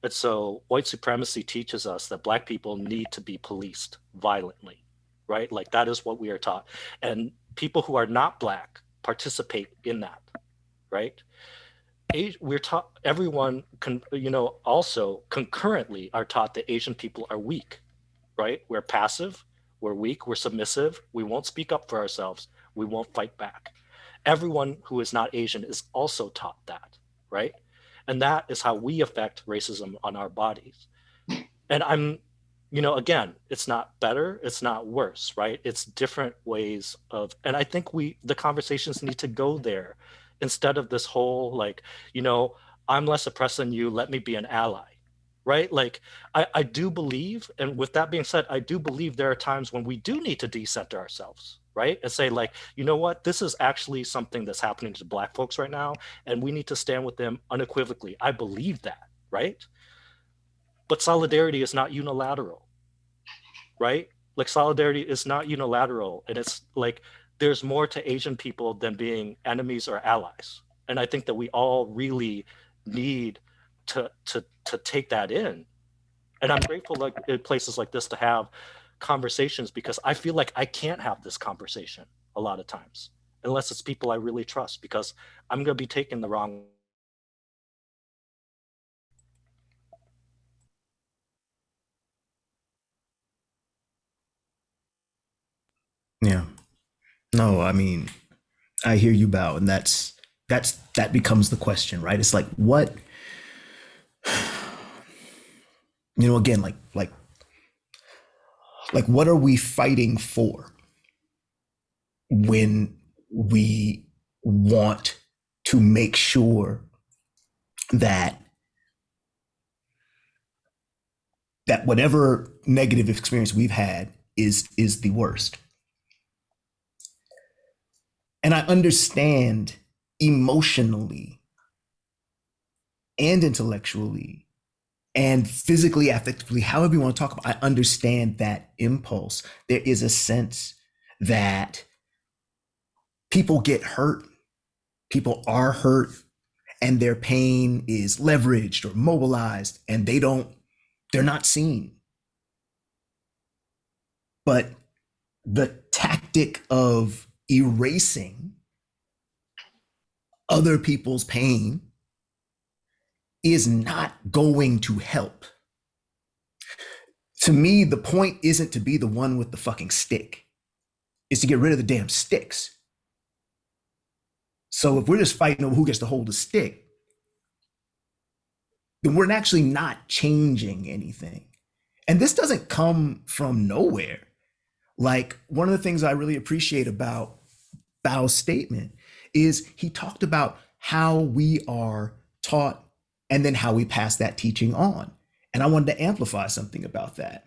And so white supremacy teaches us that Black people need to be policed violently, right? Like that is what we are taught. And people who are not Black participate in that, right? We're taught, everyone also concurrently are taught that Asian people are weak, right? We're passive, we're weak, we're submissive, we won't speak up for ourselves, we won't fight back. Everyone who is not Asian is also taught that, right? And that is how we affect racism on our bodies. And again, it's not better, it's not worse, right? It's different ways of, and I think the conversations need to go there instead of this whole like, I'm less oppressed than you, let me be an ally, right? Like I do believe, and with that being said, I do believe there are times when we do need to decenter ourselves, right? And say like, you know what, this is actually something that's happening to Black folks right now, and we need to stand with them unequivocally. I believe that, right? But solidarity is not unilateral, right? Like solidarity is not unilateral. And it's like, there's more to Asian people than being enemies or allies. And I think that we all really need to take that in. And I'm grateful like in places like this to have conversations, because I feel like I can't have this conversation a lot of times unless it's people I really trust, because I'm going to be taken the wrong. Yeah. No, I mean, I hear you, Bao, and that becomes the question, right? It's like what, again, like what are we fighting for when we want to make sure that whatever negative experience we've had is the worst. And I understand emotionally and intellectually and physically, affectively, however you want to talk about, I understand that impulse. There is a sense that people get hurt, people are hurt, and their pain is leveraged or mobilized, and they're not seen. But the tactic of erasing other people's pain is not going to help. To me, the point isn't to be the one with the fucking stick. It's to get rid of the damn sticks. So if we're just fighting over who gets to hold the stick, then we're actually not changing anything. And this doesn't come from nowhere. Like one of the things I really appreciate about Bao's statement is he talked about how we are taught and then how we pass that teaching on. And I wanted to amplify something about that.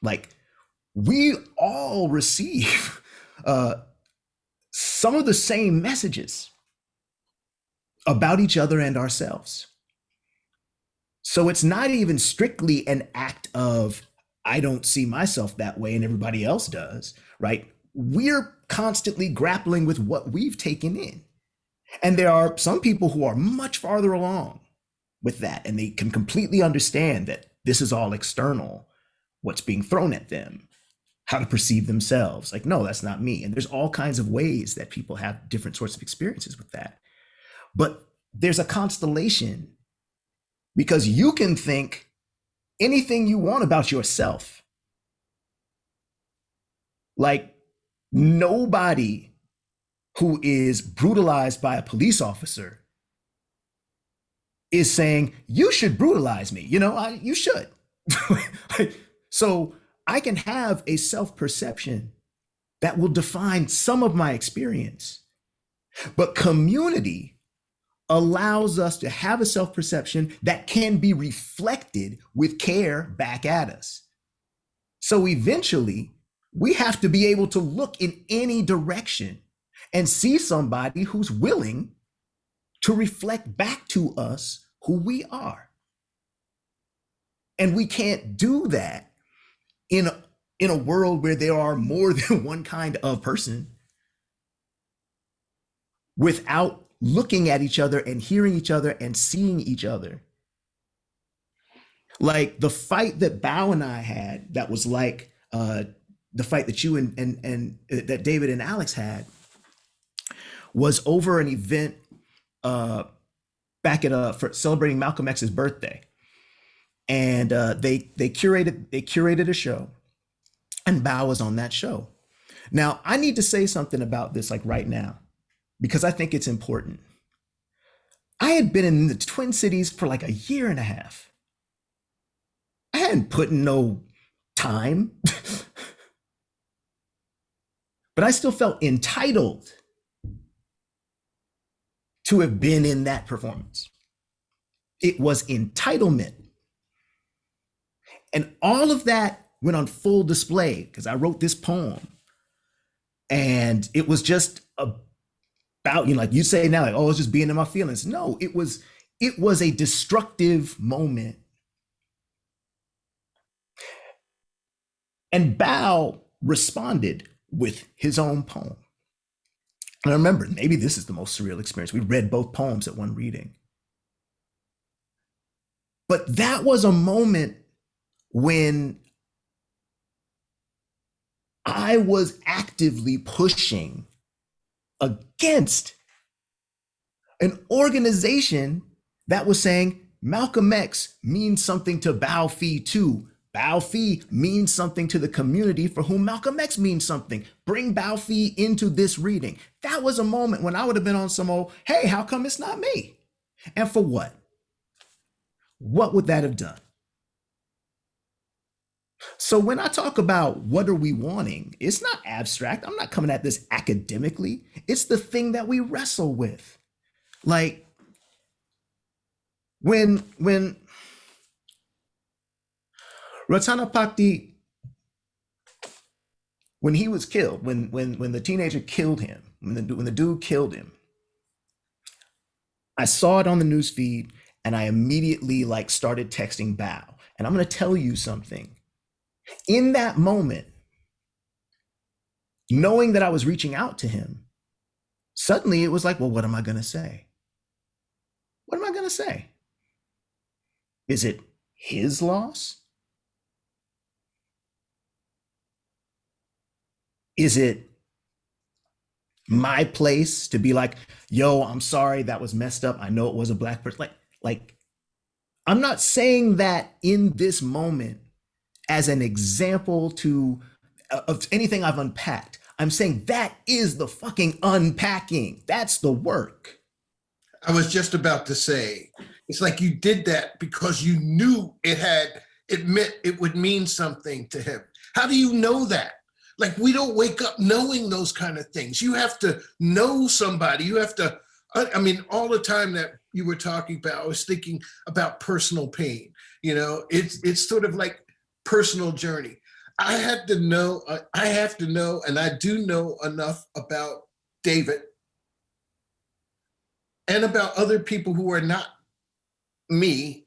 Like we all receive some of the same messages about each other and ourselves. So it's not even strictly an act of, I don't see myself that way and everybody else does, right? We're constantly grappling with what we've taken in. And there are some people who are much farther along with that, and they can completely understand that this is all external, what's being thrown at them, how to perceive themselves. Like, no, that's not me. And there's all kinds of ways that people have different sorts of experiences with that. But there's a constellation, because you can think anything you want about yourself. Like nobody who is brutalized by a police officer is saying, you should brutalize me. You should. So I can have a self-perception that will define some of my experience. But community allows us to have a self-perception that can be reflected with care back at us. So eventually, we have to be able to look in any direction and see somebody who's willing to reflect back to us who we are. And we can't do that in a world where there are more than one kind of person without looking at each other and hearing each other and seeing each other. Like the fight that Bao and I had, that was like the fight that you and that David and Alex had, was over an event back at for celebrating Malcolm X's birthday. And they curated a show, and Bao was on that show. Now, I need to say something about this like right now, because I think it's important. I had been in the Twin Cities for like a year and a half. I hadn't put in no time, but I still felt entitled to have been in that performance. It was entitlement. And all of that went on full display because I wrote this poem. And it was just about, like you say now, like, oh, it's just being in my feelings. No, it was a destructive moment. And Bao responded with his own poem. And I remember, maybe this is the most surreal experience. We read both poems at one reading. But that was a moment when I was actively pushing against an organization that was saying Malcolm X means something to Bao Phi too. Bao Phi means something to the community for whom Malcolm X means something. Bring Bao Phi into this reading. That was a moment when I would have been on some old, hey, how come it's not me? And for what? What would that have done? So when I talk about what are we wanting, it's not abstract. I'm not coming at this academically. It's the thing that we wrestle with. Like when Ratana Pakti, when he was killed, when the teenager killed him, when the dude killed him, I saw it on the news feed and I immediately like started texting Bao. And I'm going to tell you something. In that moment, knowing that I was reaching out to him, suddenly it was like, well, what am I going to say? What am I going to say? Is it his loss? Is it my place to be like, yo, I'm sorry, that was messed up. I know it was a black person. Like, I'm not saying that in this moment as an example of anything I've unpacked. I'm saying that is the fucking unpacking. That's the work. I was just about to say, it's like you did that because you knew it would mean something to him. How do you know that? Like, we don't wake up knowing those kind of things. You have to know somebody. You have to, I mean, all the time that you were talking about, I was thinking about personal pain. You know, it's sort of like personal journey. I have to know, and I do know enough about David and about other people who are not me.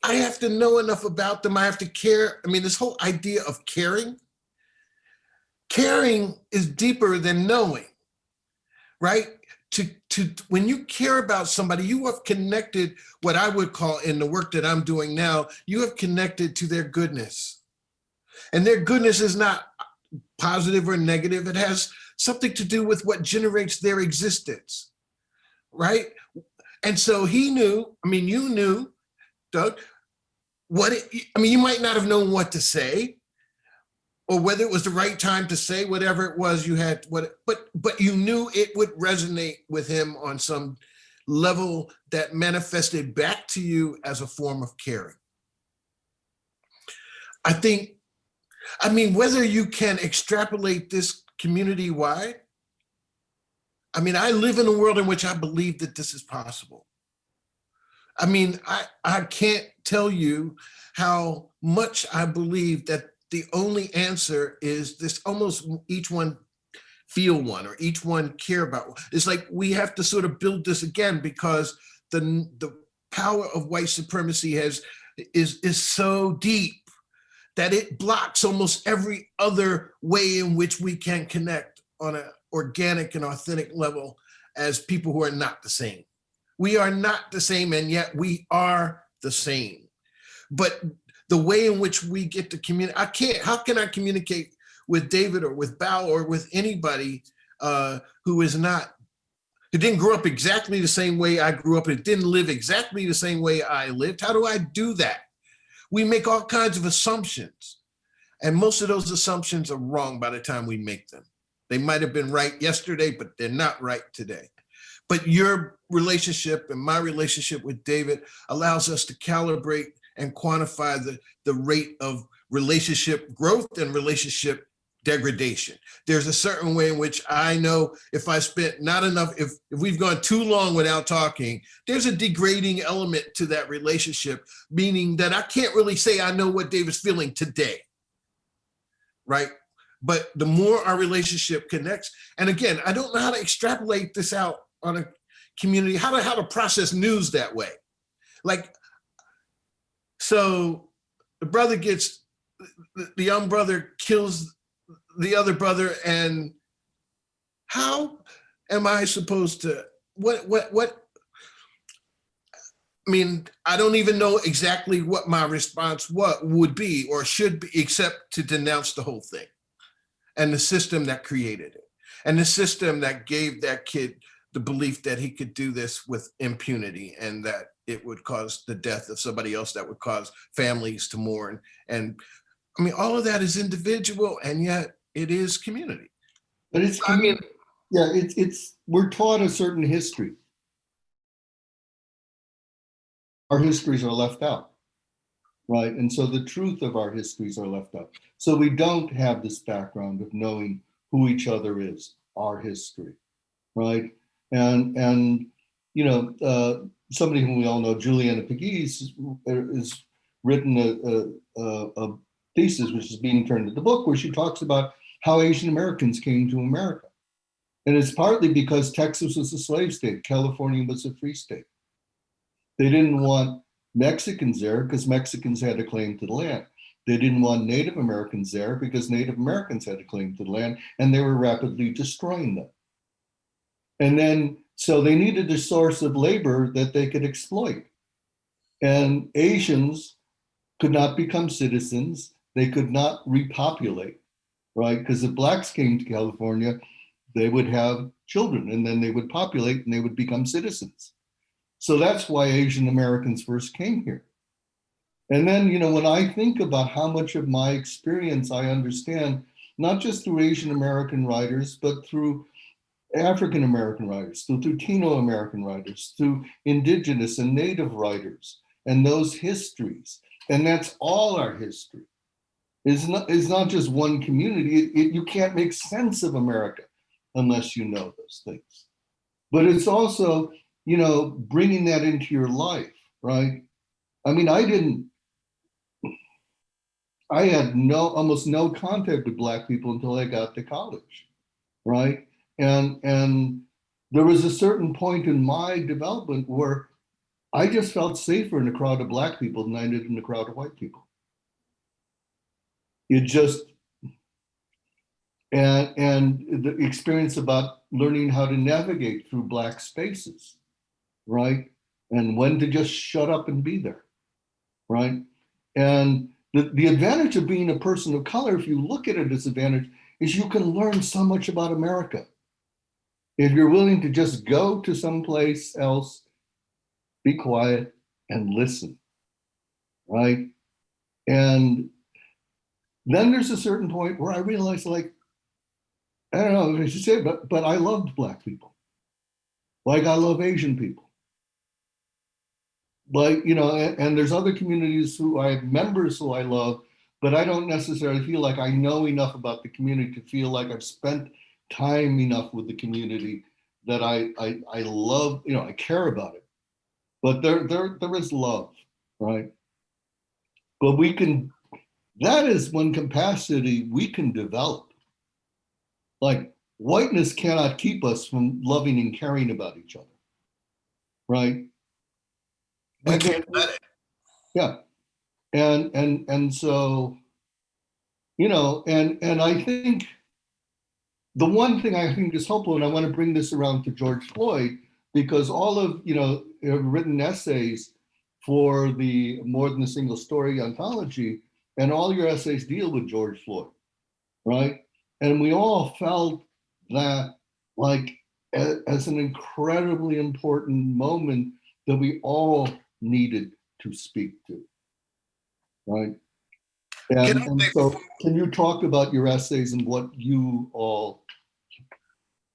I have to know enough about them. I have to care. I mean, this whole idea of caring is deeper than knowing, right? When you care about somebody, you have connected, what I would call in the work that I'm doing now, you have connected to their goodness. And their goodness is not positive or negative. It has something to do with what generates their existence, right? And so he knew, I mean, you knew, Doug, you might not have known what to say, or whether it was the right time to say whatever it was you had, but you knew it would resonate with him on some level that manifested back to you as a form of caring. I mean, whether you can extrapolate this community-wide, I mean, I live in a world in which I believe that this is possible. I mean, I can't tell you how much I believe that the only answer is this. Almost each one feel one or each one care about one. It's like we have to sort of build this again, because the power of white supremacy is so deep that it blocks almost every other way in which we can connect on an organic and authentic level as people who are not the same. We are not the same, and yet we are the same. But the way in which we get to communicate, how can I communicate with David or with Bao or with anybody who didn't grow up exactly the same way I grew up, and didn't live exactly the same way I lived? How do I do that? We make all kinds of assumptions, and most of those assumptions are wrong by the time we make them. They might have been right yesterday, but they're not right today. But your relationship and my relationship with David allows us to calibrate and quantify the rate of relationship growth and relationship degradation. There's a certain way in which I know if I spent not enough, if we've gone too long without talking, there's a degrading element to that relationship, meaning that I can't really say I know what David's feeling today, right? But the more our relationship connects, and again, I don't know how to extrapolate this out on a community, how to process news that way. Like, so the young brother kills the other brother, and how am I supposed to, what, I mean, I don't even know exactly what my response would be or should be, except to denounce the whole thing and the system that created it, and the system that gave that kid the belief that he could do this with impunity, and that it would cause the death of somebody else, that would cause families to mourn. And I mean, all of that is individual, and yet it is community. But it's community. Yeah, it's we're taught a certain history. Our histories are left out, right? And so the truth of our histories are left out. So we don't have this background of knowing who each other is, our history, right? And you know, somebody whom we all know, Juliana Pegues, has written a thesis, which is being turned into the book, where she talks about how Asian Americans came to America. And it's partly because Texas was a slave state, California was a free state. They didn't want Mexicans there because Mexicans had a claim to the land. They didn't want Native Americans there because Native Americans had a claim to the land, and they were rapidly destroying them. And then, so they needed a source of labor that they could exploit. And Asians could not become citizens. They could not repopulate, right? Because if blacks came to California, they would have children, and then they would populate and they would become citizens. So that's why Asian Americans first came here. And then, you know, when I think about how much of my experience I understand, not just through Asian American writers, but through African American writers, through Latino American writers, through Indigenous and Native writers, and those histories. And that's all our history. It's not just one community. You can't make sense of America unless you know those things. But it's also, you know, bringing that into your life, right? I mean, I had almost no contact with Black people until I got to college, right? And there was a certain point in my development where I just felt safer in a crowd of Black people than I did in a crowd of white people. It just, and the experience about learning how to navigate through Black spaces, right? And when to just shut up and be there, right? And the advantage of being a person of color, if you look at it as advantage, is you can learn so much about America. If you're willing to just go to someplace else, be quiet and listen, right? And then there's a certain point where I realized, like, I don't know what I should say, but I loved Black people. Like I love Asian people. Like, you know, and there's other communities who I have members who I love, but I don't necessarily feel like I know enough about the community to feel like I've spent time enough with the community that I love, you know, I care about it. But there is love, right? But that is one capacity we can develop. Like whiteness cannot keep us from loving and caring about each other, right? We And can't then, let it. yeah, and so, and I think the one thing I think is helpful, and I want to bring this around to George Floyd, because all of written essays for the More Than a Single Story anthology, and all your essays deal with George Floyd, right? And we all felt that like as an incredibly important moment that we all needed to speak to, right? Can I And say so can you talk about your essays and what you all...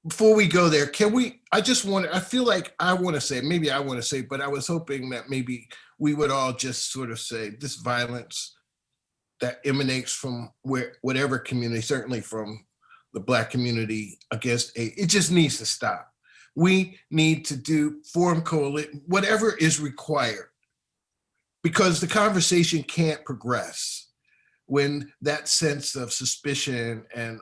before we go there, can we, I feel like I want to say, maybe I want to say, but I was hoping that maybe we would all just sort of say this violence that emanates from whatever community, certainly from the Black community against it just needs to stop. We need to form coalition, whatever is required, because the conversation can't progress when that sense of suspicion and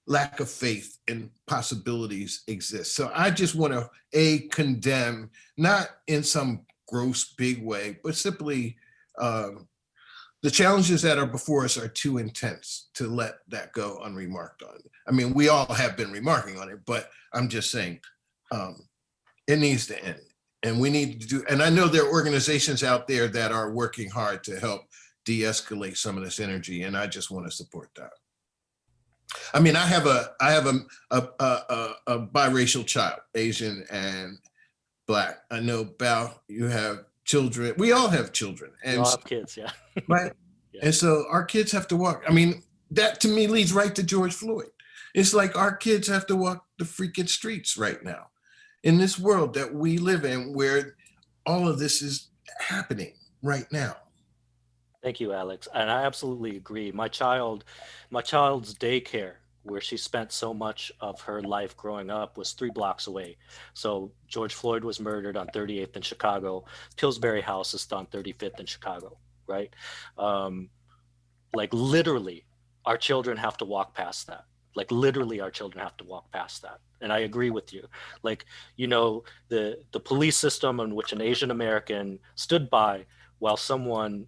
lack of faith and possibilities exist. So I just want to condemn, not in some gross big way, but simply the challenges that are before us are too intense to let that go unremarked on. I mean, we all have been remarking on it, but I'm just saying it needs to end. And we need to do, and I know there are organizations out there that are working hard to help de-escalate some of this energy, and I just want to support that. I mean, I have a biracial child, Asian and Black. I know, Bao, you have children. We all have children, We and all have kids, yeah. right. Yeah. And so our kids have to walk. I mean, that to me leads right to George Floyd. It's like our kids have to walk the freaking streets right now in this world that we live in, where all of this is happening right now. Thank you, Alex. And I absolutely agree. My child's daycare, where she spent so much of her life growing up, was 3 blocks away. So George Floyd was murdered on 38th in Chicago. Pillsbury House is on 35th in Chicago, right? Um, like literally, our children have to walk past that. Like literally, our children have to walk past that. And I agree with you. Like, the police system in which an Asian American stood by while someone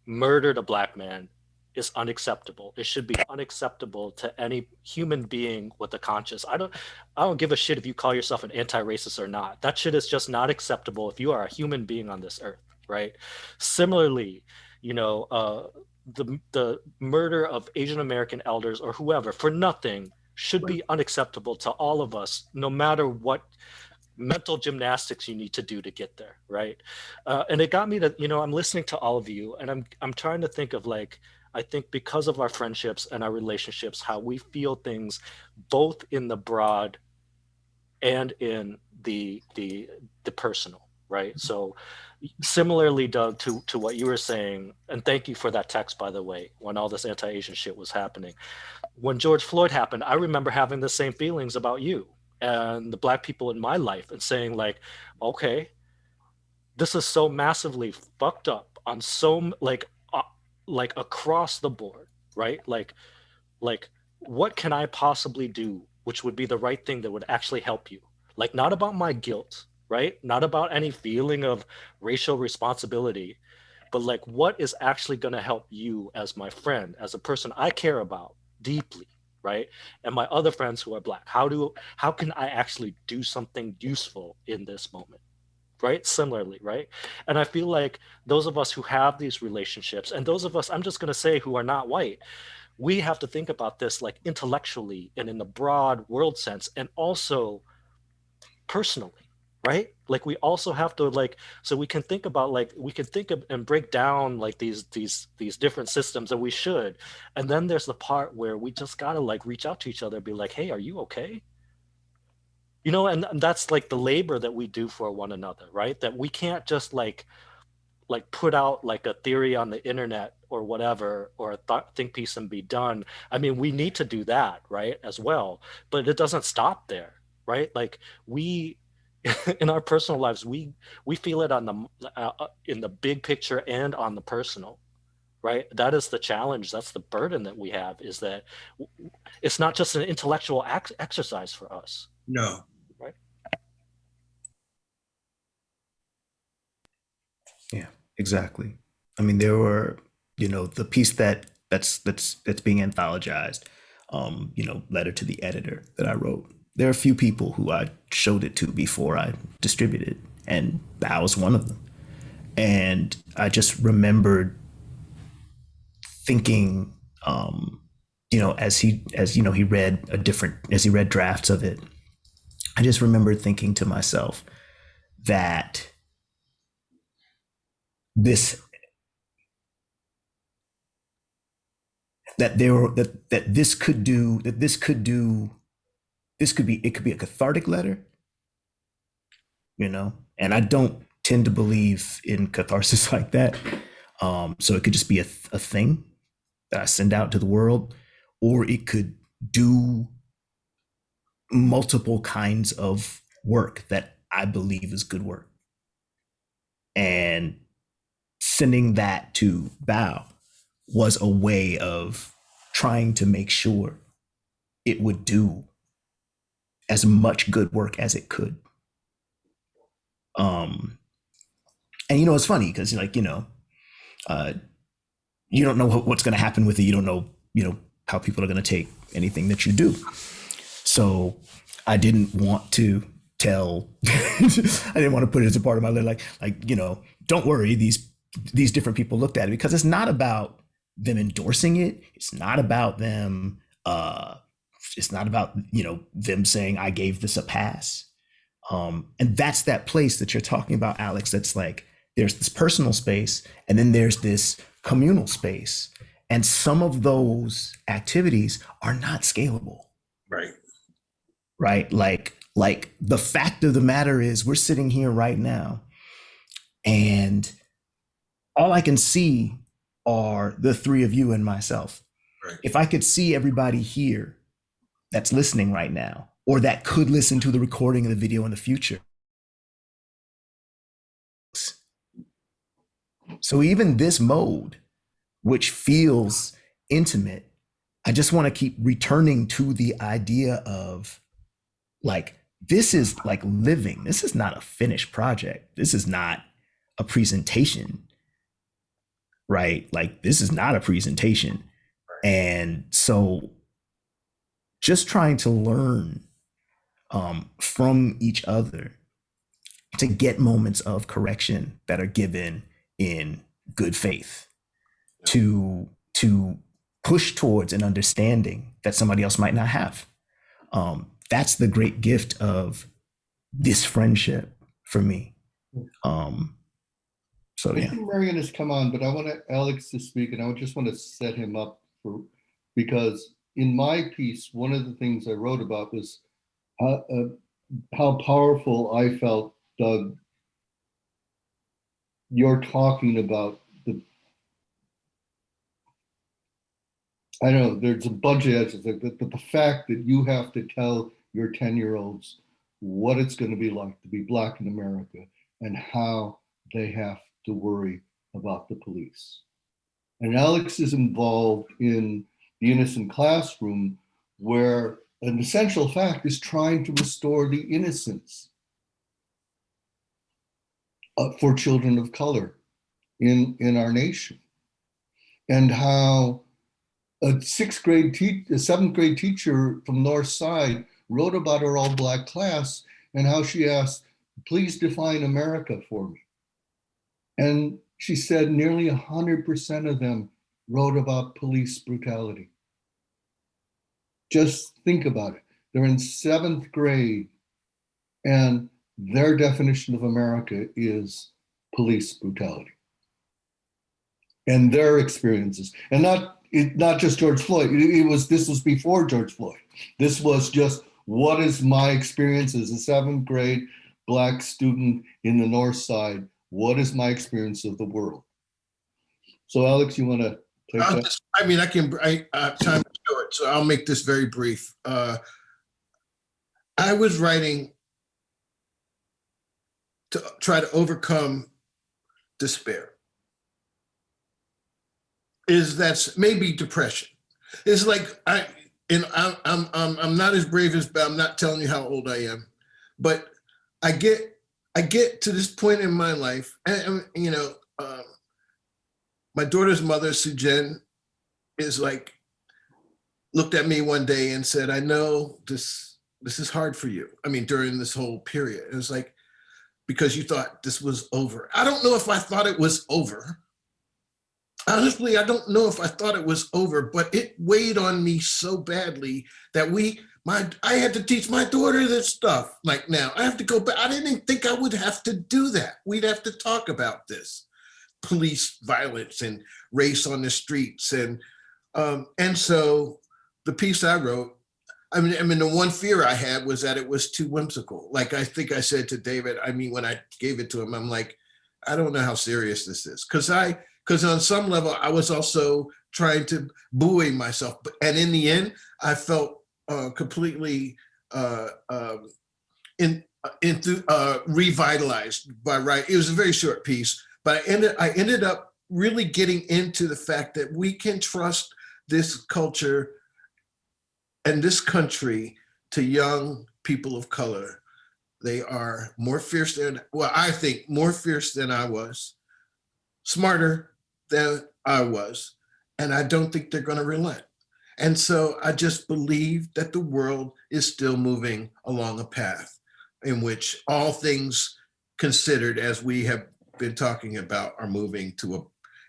murdered a Black man is unacceptable. It should be unacceptable to any human being with a conscience. I don't give a shit if you call yourself an anti-racist or not. That shit is just not acceptable if you are a human being on this earth, right? Similarly, you know, the murder of Asian American elders or whoever for nothing should be unacceptable to all of us, no matter what mental gymnastics you need to do to get there, right? And it got me to, I'm listening to all of you, and I'm trying to think of, like, I think because of our friendships and our relationships, how we feel things both in the broad and in the personal, right? So similarly, Doug, to what you were saying, and thank you for that text, by the way, when all this anti-Asian shit was happening. When George Floyd happened, I remember having the same feelings about you and the Black people in my life, and saying, like, okay, this is so massively fucked up on like across the board, right? Like what can I possibly do which would be the right thing that would actually help you? Like, not about my guilt, right? Not about any feeling of racial responsibility, but like what is actually going to help you as my friend, as a person I care about deeply, right? And my other friends who are Black. How can I actually do something useful in this moment? Right? Similarly, right? And I feel like those of us who have these relationships, and those of us, I'm just going to say, who are not white, we have to think about this like intellectually and in the broad world sense, and also personally, right? Like we also have to, like, so we can think about, like, we can think of and break down like these different systems, and we should. And then there's the part where we just gotta like reach out to each other and be like, hey, are you okay? And that's like the labor that we do for one another, right? That we can't just like put out like a theory on the internet or whatever, or a think piece and be done. I mean, we need to do that, right, as well, but it doesn't stop there, right? Like we in our personal lives, we feel it on the in the big picture and on the personal, right? That is the challenge. That's the burden that we have, is that it's not just an intellectual exercise for us, No. right? Yeah, exactly. I mean, there were, the piece that's being anthologized, letter to the editor that I wrote. There are a few people who I showed it to before I distributed, and I was one of them. And I just remembered thinking, he read as he read drafts of it, I just remembered thinking to myself that this that there were that this could do that this could be it could be a cathartic letter, and I don't tend to believe in catharsis like that. So it could just be a thing that I send out to the world, or it could do multiple kinds of work that I believe is good work. And sending that to Bao was a way of trying to make sure it would do as much good work as it could. And it's funny because you don't know what's going to happen with it. You don't know how people are going to take anything that you do. So I didn't want to tell. I didn't want to put it as a part of my letter, don't worry. These different people looked at it, because it's not about them endorsing it. It's not about them. It's not about them saying I gave this a pass. And that's that place that you're talking about, Alex. That's like there's this personal space, and then there's this communal space, and some of those activities are not scalable. Right. Like the fact of the matter is, we're sitting here right now, and all I can see are the three of you and myself. Right. If I could see everybody here that's listening right now, or that could listen to the recording of the video in the future. So even this mode, which feels intimate, I just want to keep returning to the idea of like, this is like living. This is not a finished project. This is not a presentation, right? Like, this is not a presentation. And so just trying to learn from each other to get moments of correction that are given in good faith, to push towards an understanding that somebody else might not have. That's the great gift of this friendship for me. So I yeah. think Marion has come on, but I want Alex to speak, and I just want to set him up because in my piece, one of the things I wrote about was how powerful I felt, Doug, you're talking about I don't know, there's a bunch of edges, but the fact that you have to tell your 10-year-olds what it's going to be like to be Black in America and how they have to worry about the police. And Alex is involved in the Innocent Classroom, where an essential fact is trying to restore the innocence for children of color in our nation. And how a seventh grade teacher from North Side wrote about her all Black class and how she asked, please define America for me. And she said nearly 100% of them wrote about police brutality. Just think about it. They're in seventh grade, and their definition of America is police brutality. And their experiences, and not just George Floyd. This was before George Floyd. This was just, what is my experience as a seventh grade Black student in the North Side? What is my experience of the world? So, Alex, you want to take that? Time is short, so I'll make this very brief. I was writing to try to overcome despair. is that's maybe depression. It's like I'm not as brave as, I'm not telling you how old I am, but I get to this point in my life, and my daughter's mother, Sujen, is like, looked at me one day and said, "I know this is hard for you." I mean, during this whole period, it was like, because you thought this was over. I don't know if I thought it was over. Honestly, I don't know if I thought it was over, but it weighed on me so badly that I had to teach my daughter this stuff. Like now, I have to go back. I didn't think I would have to do that. We'd have to talk about this, police violence and race on the streets, and so the piece I wrote. I mean, the one fear I had was that it was too whimsical. Like I think I said to David, I mean, when I gave it to him, I'm like, I don't know how serious this is, because on some level I was also trying to buoy myself, and in the end, I felt completely revitalized by writing. It was a very short piece, but I ended up really getting into the fact that we can trust this culture and this country to young people of color. They are more fierce than, well, I think more fierce than I was, smarter than I was, and I don't think they're going to relent. And so I just believe that the world is still moving along a path in which all things considered, as we have been talking about, are moving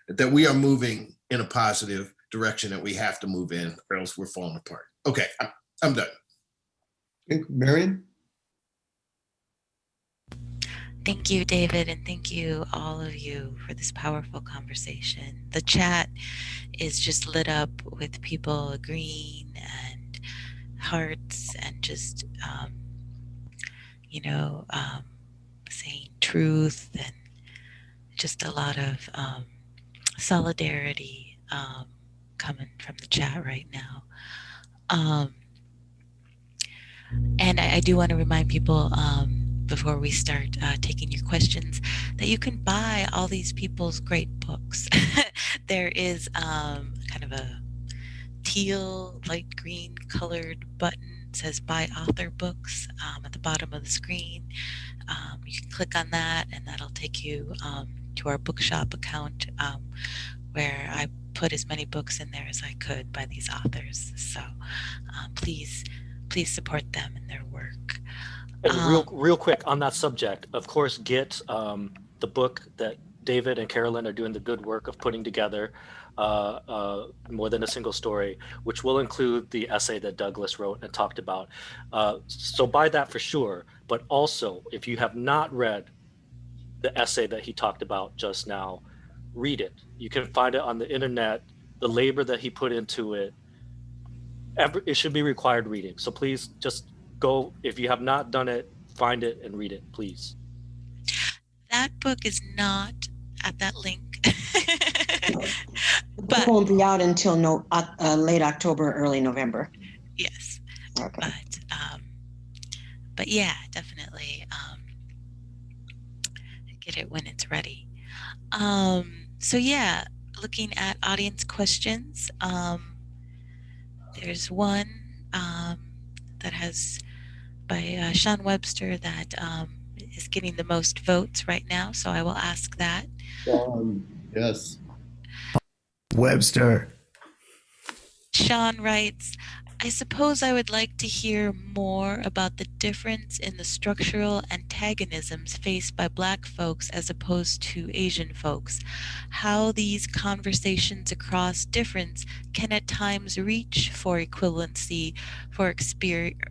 that we are moving in a positive direction that we have to move in, or else we're falling apart. Okay, I'm done. Okay, Marion? Thank you, David, and thank you, all of you, for this powerful conversation. The chat is just lit up with people agreeing and hearts and just, saying truth, and just a lot of solidarity coming from the chat right now. And I do want to remind people before we start taking your questions that you can buy all these people's great books. There is kind of a teal, light green colored button. It says buy author books at the bottom of the screen. You can click on that and that'll take you to our bookshop account where I put as many books in there as I could by these authors. So please support them and their work. And real quick on that subject, of course, get the book that David and Carolyn are doing the good work of putting together, More Than a Single Story, which will include the essay that Douglas wrote and talked about. So buy that for sure. But also, if you have not read the essay that he talked about just now, read it. You can find it on the internet. The labor that he put into it, it should be required reading. So please just go, if you have not done it, find it and read it, please. That book is not at that link. But it won't be out until late October, early November. Yes. Okay. But yeah, definitely get it when it's ready. So yeah, looking at audience questions. There's one that has by Sean Webster that is getting the most votes right now. So I will ask that. Yes. Webster. Sean writes, I suppose I would like to hear more about the difference in the structural antagonisms faced by Black folks as opposed to Asian folks, how these conversations across difference can at times reach for equivalency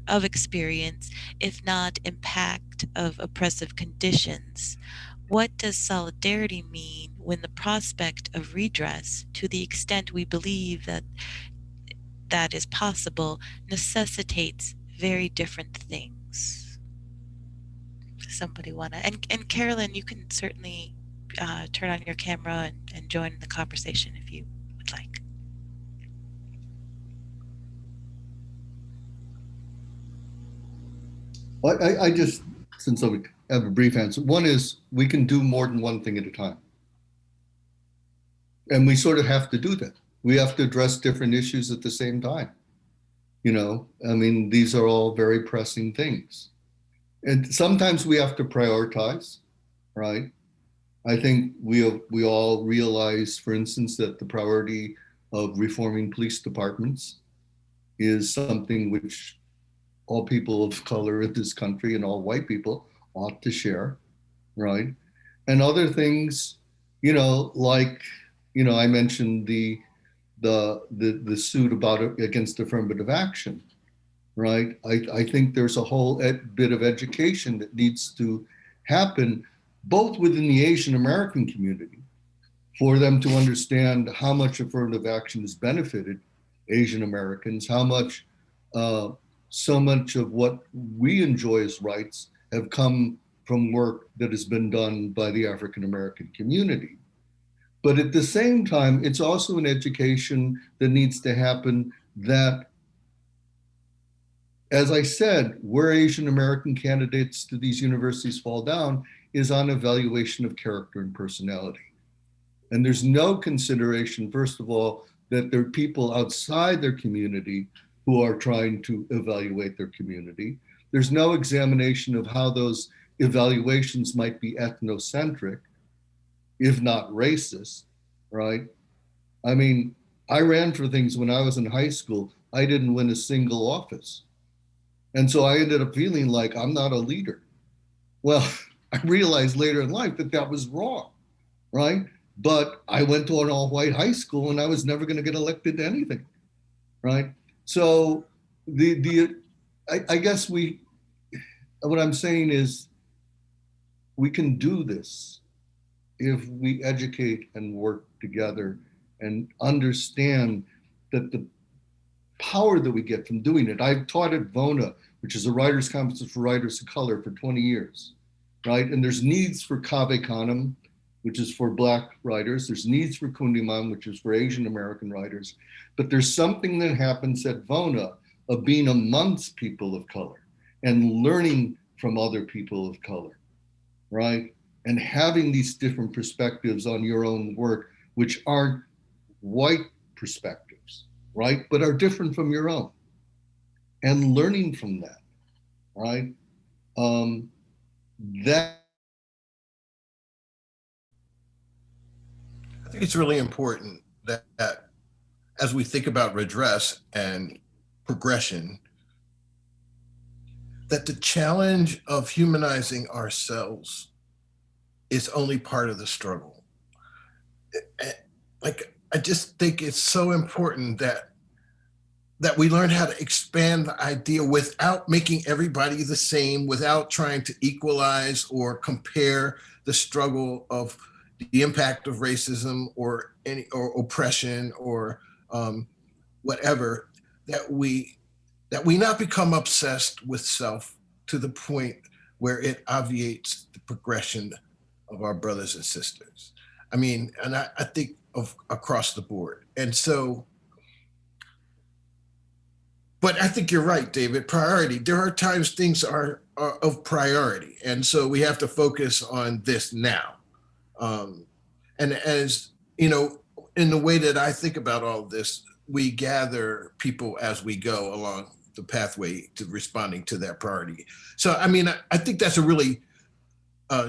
of experience, if not impact of oppressive conditions. What does solidarity mean when the prospect of redress, to the extent we believe that is possible, necessitates very different things? Somebody wanna, and Carolyn, you can certainly turn on your camera and join the conversation if you would like. I just, since I have a brief answer, one is we can do more than one thing at a time. And we sort of have to do that. we have to address different issues at the same time. I mean, these are all very pressing things. And sometimes we have to prioritize, right? I think we all realize, for instance, that the priority of reforming police departments is something which all people of color in this country and all white people ought to share, right? And other things, like, I mentioned the suit against affirmative action, right? I think there's a whole bit of education that needs to happen, both within the Asian American community, for them to understand how much affirmative action has benefited Asian Americans, how much, so much of what we enjoy as rights have come from work that has been done by the African American community. But at the same time, it's also an education that needs to happen that, as I said, where Asian American candidates to these universities fall down is on evaluation of character and personality. And there's no consideration, first of all, that there are people outside their community who are trying to evaluate their community. There's no examination of how those evaluations might be ethnocentric, if not racist, right? I mean, I ran for things when I was in high school. I didn't win a single office. And so I ended up feeling like I'm not a leader. Well, I realized later in life that that was wrong, right? But I went to an all-white high school and I was never going to get elected to anything, right? So I guess what I'm saying is we can do this if we educate and work together and understand that the power that we get from doing it. I've taught at VONA, which is a writers' conference for writers of color, for 20 years, right? And there's needs for Cave Canem, which is for Black writers. There's needs for Kundiman, which is for Asian American writers. But there's something that happens at VONA of being amongst people of color and learning from other people of color, right? And having these different perspectives on your own work, which aren't white perspectives, right? But are different from your own, and learning from that, right? That I think it's really important that as we think about redress and progression, that the challenge of humanizing ourselves is only part of the struggle. Like, I just think it's so important that we learn how to expand the idea without making everybody the same, without trying to equalize or compare the struggle of the impact of racism or oppression or whatever, that we not become obsessed with self to the point where it obviates the progression of our brothers and sisters. I mean, and I think of across the board. And so, but I think you're right, David. Priority. There are times things are of priority. And so we have to focus on this now. And as you know, in the way that I think about all of this, we gather people as we go along the pathway to responding to that priority. So, I mean, I think that's a really,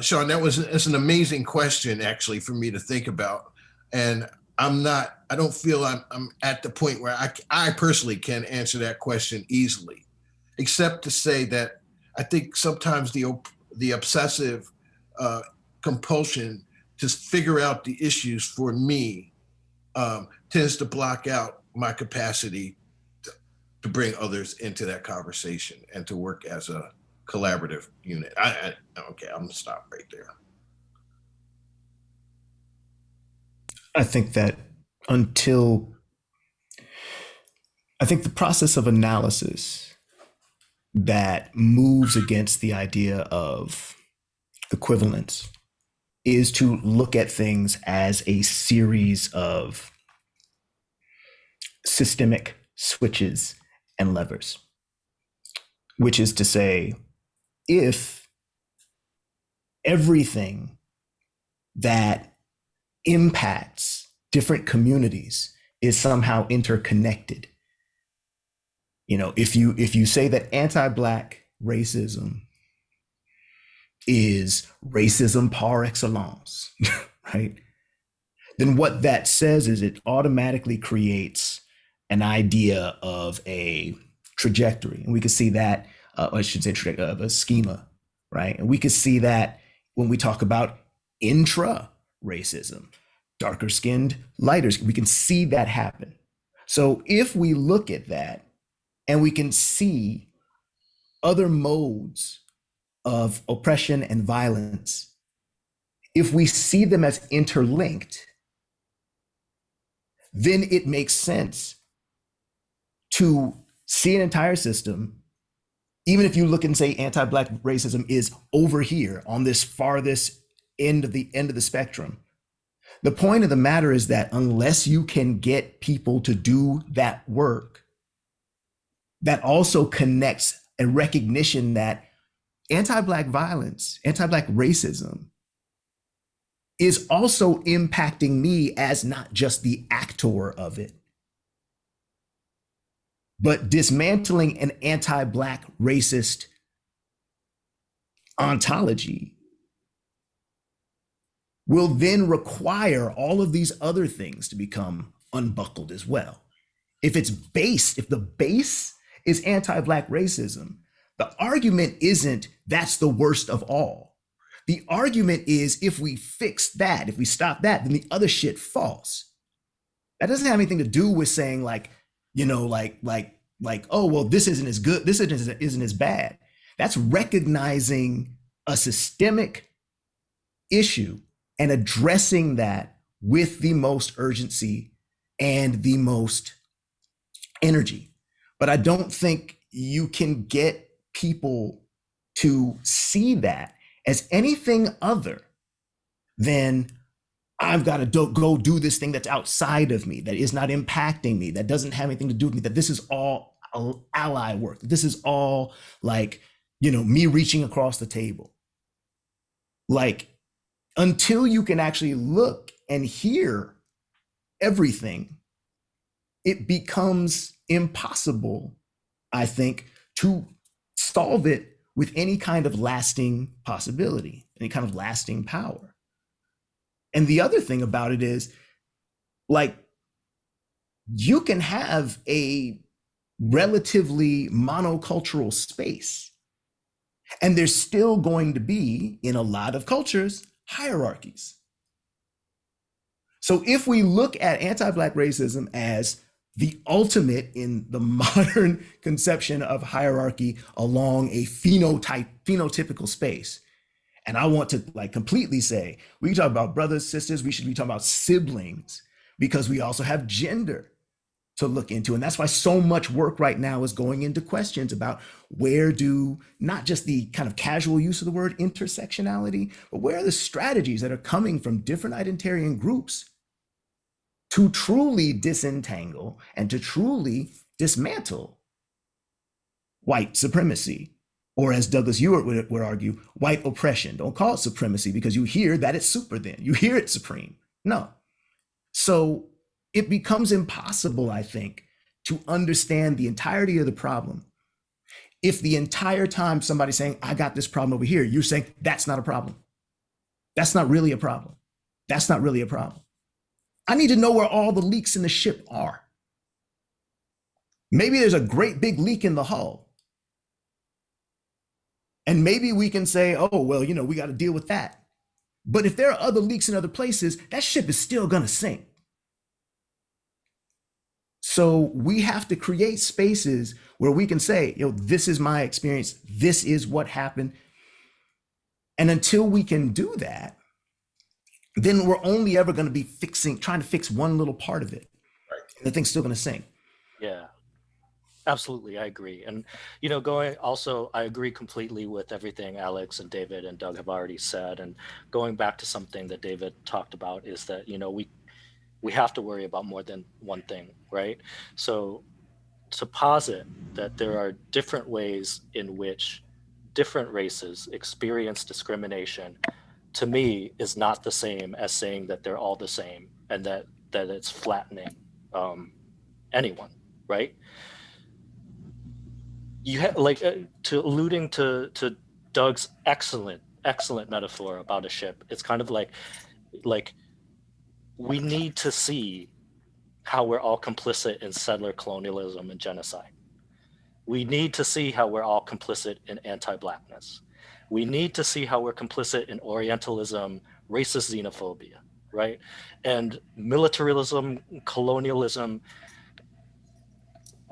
Sean, that's an amazing question actually for me to think about. And I don't feel I'm at the point where I personally can answer that question easily, except to say that I think sometimes the obsessive compulsion to figure out the issues for me tends to block out my capacity to bring others into that conversation and to work as a collaborative unit. Okay, I'm gonna stop right there. I think that I think the process of analysis that moves against the idea of equivalence is to look at things as a series of systemic switches and levers, which is to say, if everything that impacts different communities is somehow interconnected. You know, if you say that anti-Black racism is racism par excellence, right? Then what that says is it automatically creates an idea of a trajectory. And we can see that, I should say, of a schema, right? And we can see that when we talk about intra racism, darker skinned, lighter skin, we can see that happen. So if we look at that and we can see other modes of oppression and violence, if we see them as interlinked, then it makes sense to see an entire system, even if you look and say anti-Black racism is over here on this farthest end of the spectrum. The point of the matter is that unless you can get people to do that work, that also connects a recognition that anti-Black violence, anti-Black racism is also impacting me as not just the actor of it, but dismantling an anti-Black racist ontology will then require all of these other things to become unbuckled as well. If the base is anti-Black racism, the argument isn't that's the worst of all. The argument is if we fix that, if we stop that, then the other shit falls. That doesn't have anything to do with saying like, you know, like, oh, well, this isn't as good, this isn't as bad. That's recognizing a systemic issue and addressing that with the most urgency and the most energy. But I don't think you can get people to see that as anything other than I've got to go do this thing that's outside of me, that is not impacting me, that doesn't have anything to do with me, that this is all ally work. This is all like, you know, me reaching across the table. Like, until you can actually look and hear everything, it becomes impossible, I think, to solve it with any kind of lasting possibility, any kind of lasting power. And the other thing about it is, like, you can have a relatively monocultural space, and there's still going to be, in a lot of cultures, hierarchies. So if we look at anti-Black racism as the ultimate in the modern conception of hierarchy along a phenotypical space, and I want to like completely say, we can talk about brothers, sisters, we should be talking about siblings, because we also have gender to look into. And that's why so much work right now is going into questions about where do, not just the kind of casual use of the word intersectionality, but where are the strategies that are coming from different identitarian groups to truly disentangle and to truly dismantle white supremacy, or as Douglas Ewart would argue, white oppression. Don't call it supremacy because you hear that it's super then. You hear it supreme. No. So it becomes impossible, I think, to understand the entirety of the problem if the entire time somebody's saying, I got this problem over here, you're saying, that's not a problem. That's not really a problem. That's not really a problem. I need to know where all the leaks in the ship are. Maybe there's a great big leak in the hull. And maybe we can say, oh, well, you know, we got to deal with that. But if there are other leaks in other places, that ship is still going to sink. So we have to create spaces where we can say, you know, this is my experience. This is what happened. And until we can do that, then we're only ever going to be trying to fix one little part of it. Right. And the thing's still going to sink. Yeah, absolutely. I agree. And, you know, I agree completely with everything Alex and David and Doug have already said. And going back to something that David talked about is that, you know, we have to worry about more than one thing, right? So to posit that there are different ways in which different races experience discrimination, to me, is not the same as saying that they're all the same and that it's flattening. anyone, right? You have like to alluding to Doug's excellent metaphor about a ship. It's kind of like we need to see how we're all complicit in settler colonialism and genocide. We need to see how we're all complicit in anti-blackness. We need to see how we're complicit in Orientalism, racist xenophobia, right? And militarism, colonialism.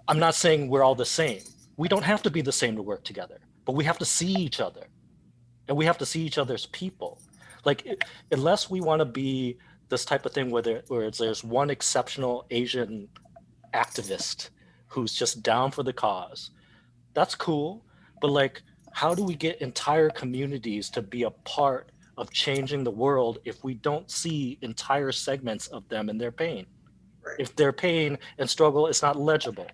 I'm not saying we're all the same. We don't have to be the same to work together, but we have to see each other, and we have to see each other's people. Like, unless we want to be this type of thing where there's one exceptional Asian activist who's just down for the cause, that's cool. But like, how do we get entire communities to be a part of changing the world if we don't see entire segments of them in their pain? Right. If their pain and struggle is not legible,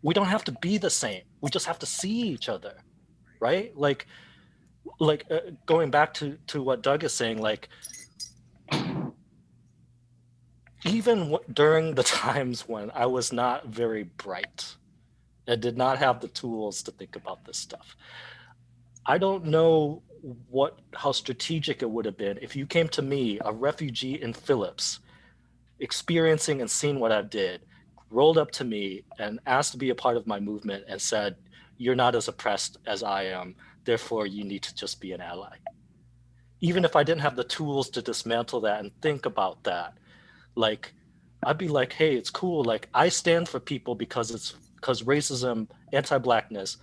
we don't have to be the same. We just have to see each other, right? Like going back to what Doug is saying, like even during the times when I was not very bright and did not have the tools to think about this stuff, I don't know how strategic it would have been if you came to me, a refugee in Phillips, experiencing and seeing what I did, rolled up to me and asked to be a part of my movement and said, "You're not as oppressed as I am, therefore you need to just be an ally." Even if I didn't have the tools to dismantle that and think about that, like I'd be like, "Hey, it's cool. Like I stand for people because racism, anti-blackness,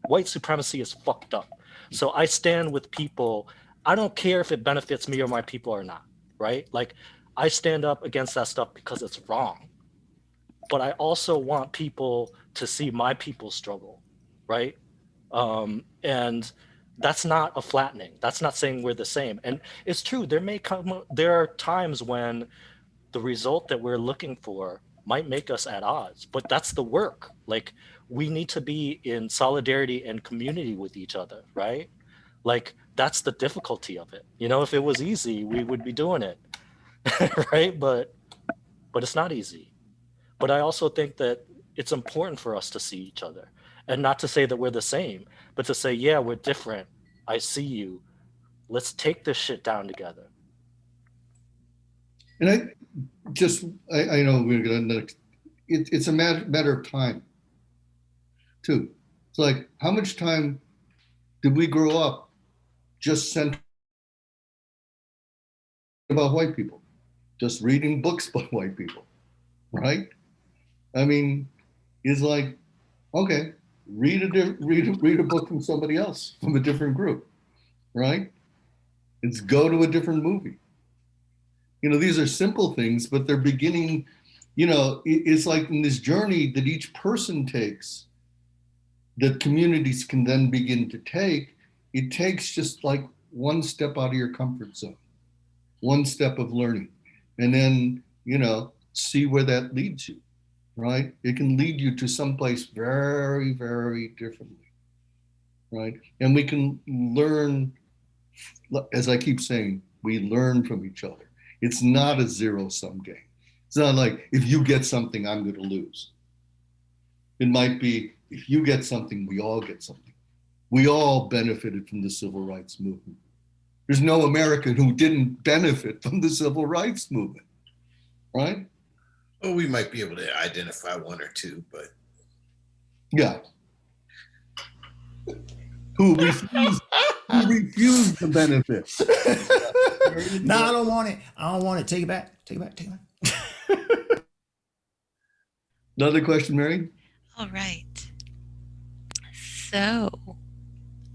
white supremacy is fucked up. So I stand with people. I don't care if it benefits me or my people or not, right? Like I stand up against that stuff because it's wrong. But I also want people to see my people struggle, right? And that's not a flattening. That's not saying we're the same. And it's true. There are times when the result that we're looking for might make us at odds, but that's the work. Like we need to be in solidarity and community with each other, right? Like that's the difficulty of it. You know, if it was easy, we would be doing it, right? But it's not easy. But I also think that it's important for us to see each other, and not to say that we're the same, but to say, yeah, we're different. I see you. Let's take this shit down together. And I know we're gonna. It's a matter of time, too. It's like how much time did we grow up just centered about white people, just reading books about white people, right? I mean, it's like, okay, read a book from somebody else, from a different group, right? It's go to a different movie. You know, these are simple things, but they're beginning, you know, it's like in this journey that each person takes, that communities can then begin to take, it takes just like one step out of your comfort zone, one step of learning, and then, you know, see where that leads you, right? It can lead you to someplace very, very differently, right? And we can learn, as I keep saying, we learn from each other. It's not a zero-sum game. It's not like if you get something, I'm going to lose. It might be if you get something, we all get something. We all benefited from the civil rights movement. There's no American who didn't benefit from the civil rights movement, right? Well, we might be able to identify one or two, but yeah, who refused the benefits. No, I don't want it. I don't want it. Take it back. Take it back. Take it back. Another question, Mary? All right. So,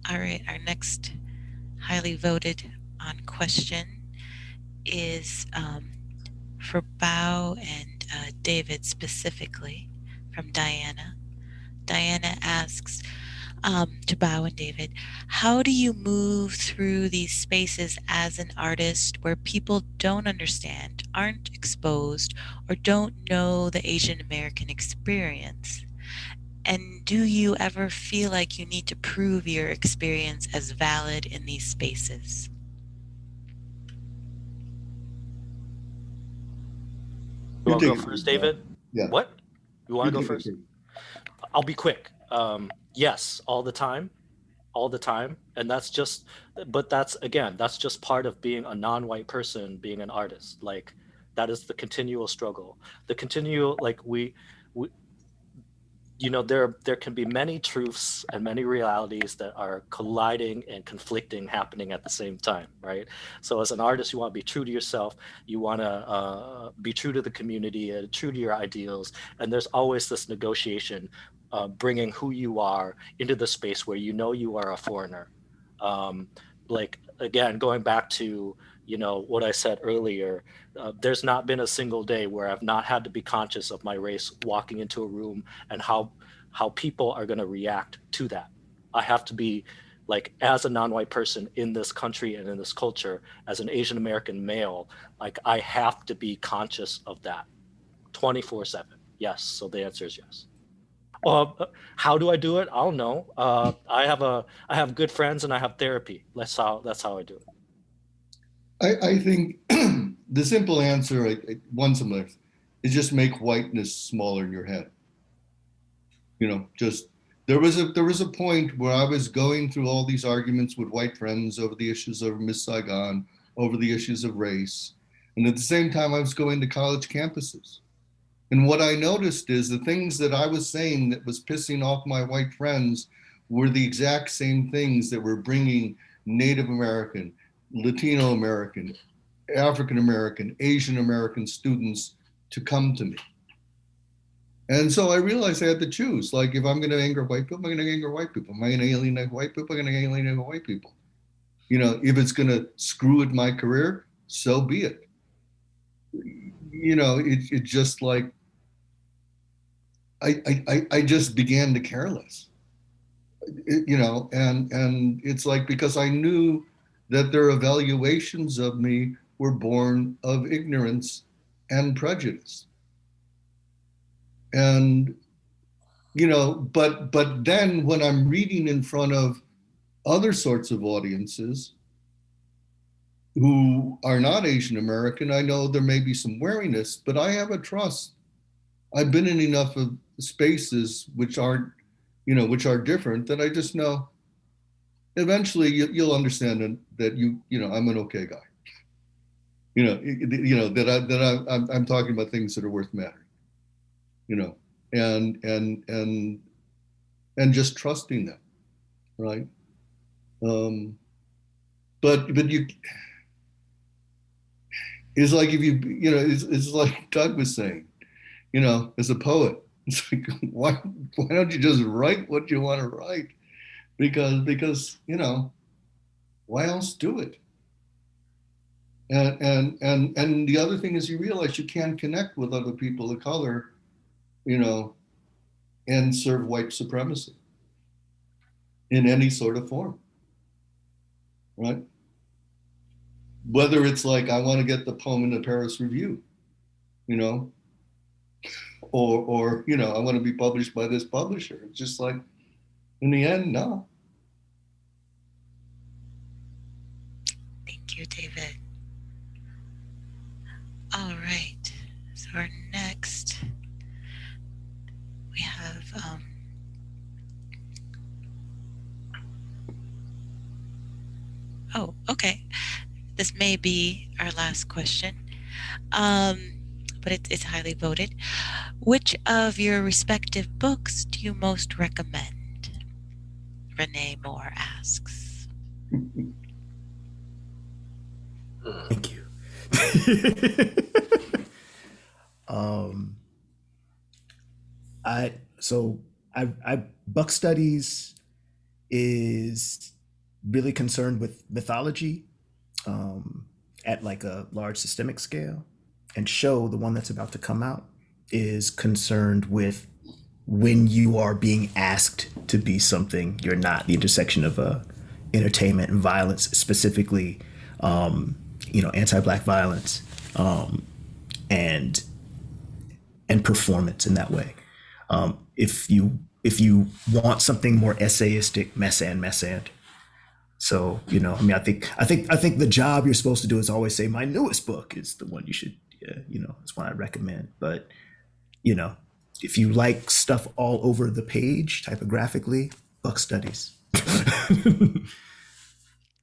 all right, our next highly voted on question is for Bao and David specifically, from Diana. Diana asks to Bao and David, how do you move through these spaces as an artist where people don't understand, aren't exposed, or don't know the Asian American experience? And do you ever feel like you need to prove your experience as valid in these spaces? You You want to take go it first, first, Bob. David? Yeah, What? You want you to go take it first? first. I'll be quick. Yes, all the time, and but that's again, that's just part of being a non-white person, being an artist. Like that is the continual struggle, the continual we there can be many truths and many realities that are colliding and conflicting happening at the same time, right? So as an artist, you want to be true to yourself, you want to be true to the community, true to your ideals, and there's always this negotiation, bringing who you are into the space where you are a foreigner. um, like again, going back to what I said earlier, there's not been a single day where I've not had to be conscious of my race walking into a room, and how people are going to react to that. I have to be like, as a non-white person in this country and in this culture, as an Asian American male, like I have to be conscious of that 24/7. Yes, so the answer is yes. How do I do it? I don't know. I have good friends and I have therapy. That's how I do it. I think the simple answer, one similar, is just make whiteness smaller in your head. Just there was a point where I was going through all these arguments with white friends over the issues of Miss Saigon, over the issues of race, and at the same time I was going to college campuses. And what I noticed is the things that I was saying that was pissing off my white friends were the exact same things that were bringing Native American, Latino American, African American, Asian American students to come to me. And so I realized I had to choose. Like, if I'm going to anger white people, I'm going to anger white people. Am I going to alienate white people? I'm going to alienate white people. If it's going to screw with my career, so be it. It just like, I just began to care less, and it's like, because I knew that their evaluations of me were born of ignorance and prejudice. And, but then when I'm reading in front of other sorts of audiences who are not Asian American, I know there may be some wariness, but I have a trust. I've been in enough of spaces which aren't, which are different, that I just know eventually you'll understand that I'm an okay guy. I'm talking about things that are worth mattering. And just trusting them, right? But you, it's like, if it's like Doug was saying, as a poet, it's like, why don't you just write what you want to write? Because why else do it? And the other thing is, you realize you can't connect with other people of color, and serve white supremacy in any sort of form, right? Whether it's like, I want to get the poem in the Paris Review, or I want to be published by this publisher. It's just like, in the end, no. Thank you, David. All right. So our next, we have oh, okay. This may be our last question, but it's highly voted. Which of your respective books do you most recommend? Renee Moore asks. Thank you. I Buck Studies is really concerned with mythology, at like a large systemic scale, and Show, the one that's about to come out, is concerned with when you are being asked to be something you're not, the intersection of entertainment and violence, specifically anti-black violence, and performance in that way. If you want something more essayistic, messand. So I think the job you're supposed to do is always say, my newest book is the one you should is one I recommend. But you know, if you like stuff all over the page typographically, Buck Studies.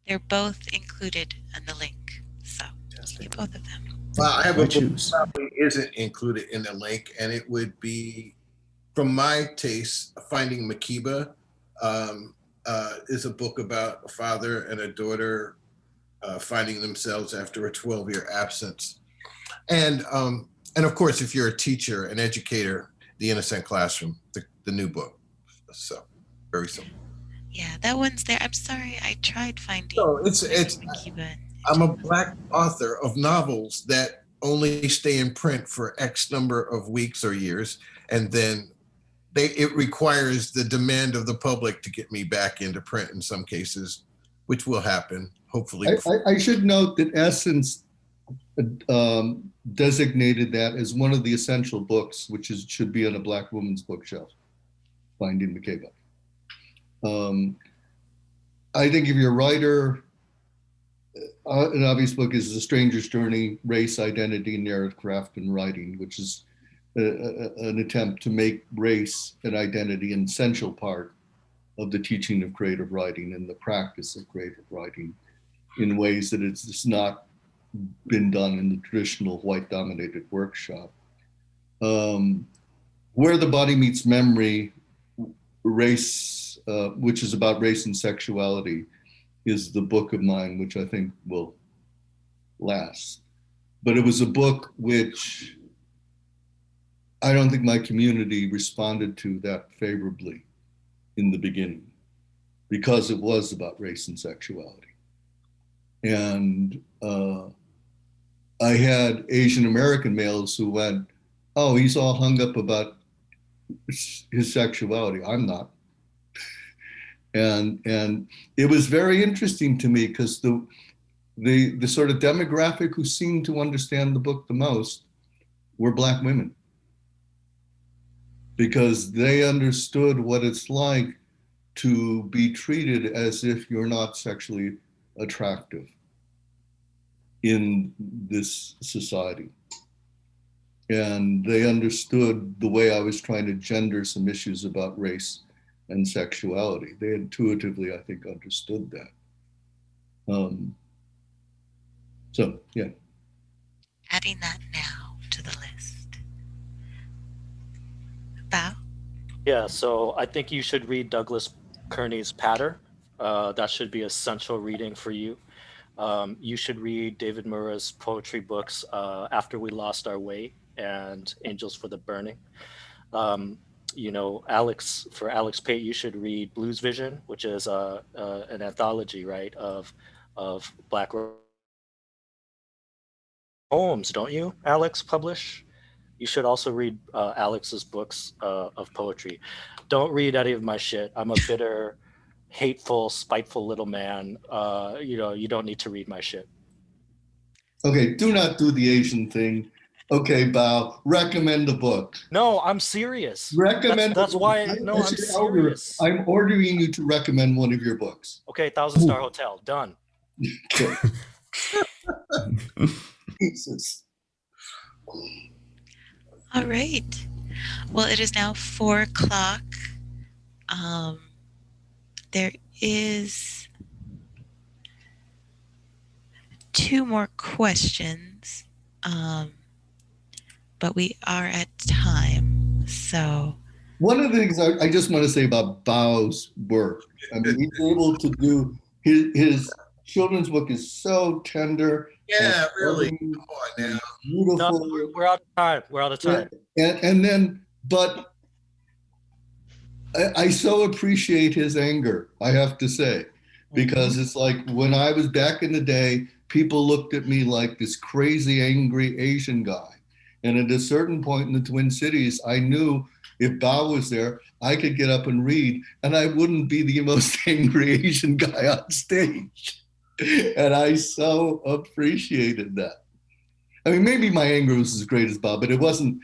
They're both included in the link, so give you both of them. Well, I have I a book choose. that probably isn't included in the link, and it would be, from my taste, Finding Makiba. Is a book about a father and a daughter finding themselves after a 12-year absence. And of course, if you're a teacher, an educator, The Innocent Classroom, the new book. So very simple. Yeah, that one's there. I'm sorry, I tried So it's finding Makiba. I'm a Black author of novels that only stay in print for X number of weeks or years, and then it requires the demand of the public to get me back into print in some cases, which will happen hopefully. I should note that Essence designated that as one of the essential books, which should be on a Black woman's bookshelf, Finding Makiba. I think if you're a writer, an obvious book is The Stranger's Journey, Race, Identity, Narrative Craft, and Writing, which is an attempt to make race and identity an essential part of the teaching of creative writing and the practice of creative writing in ways that it's just not been done in the traditional white-dominated workshop. Where the Body Meets Memory, race, which is about race and sexuality, is the book of mine, which I think will last. But it was a book which I don't think my community responded to that favorably in the beginning, because it was about race and sexuality. And I had Asian American males who went, "Oh, he's all hung up about his sexuality. I'm not." And it was very interesting to me, because the sort of demographic who seemed to understand the book the most were Black women, because they understood what it's like to be treated as if you're not sexually attractive in this society. And they understood the way I was trying to gender some issues about race and sexuality. They intuitively, I think, understood that. So, yeah. Adding that now to the list. Bao? Yeah, so I think you should read Douglas Kearney's Patter. That should be essential reading for you. You should read David Mura's poetry books, After We Lost Our Way and Angels for the Burning. Alex Pate, you should read Blues Vision, which is an anthology, right, of Black poems, don't you, Alex, publish? You should also read Alex's books of poetry. Don't read any of my shit. I'm a bitter, hateful, spiteful little man. You don't need to read my shit. Okay, do not do the Asian thing. Okay, Bao, recommend a book. No, I'm serious. Recommend. That's why. No, I'm serious. I'm ordering you to recommend one of your books. Okay, 1,000-Star Hotel, done. Okay. Jesus. All right. Well, it is now 4:00. There is 2 more questions, but we are at time. So one of the things I just want to say about Bao's work, I mean, he's able to do his children's book is so tender. Yeah, really. Come on now. Beautiful. No, we're out of time. We're out of time. And then, but I so appreciate his anger, I have to say, because it's like when I was back in the day, people looked at me like this crazy, angry Asian guy. And at a certain point in the Twin Cities, I knew if Bao was there, I could get up and read, and I wouldn't be the most angry Asian guy on stage. And I so appreciated that. I mean, maybe my anger was as great as Bao, but it wasn't.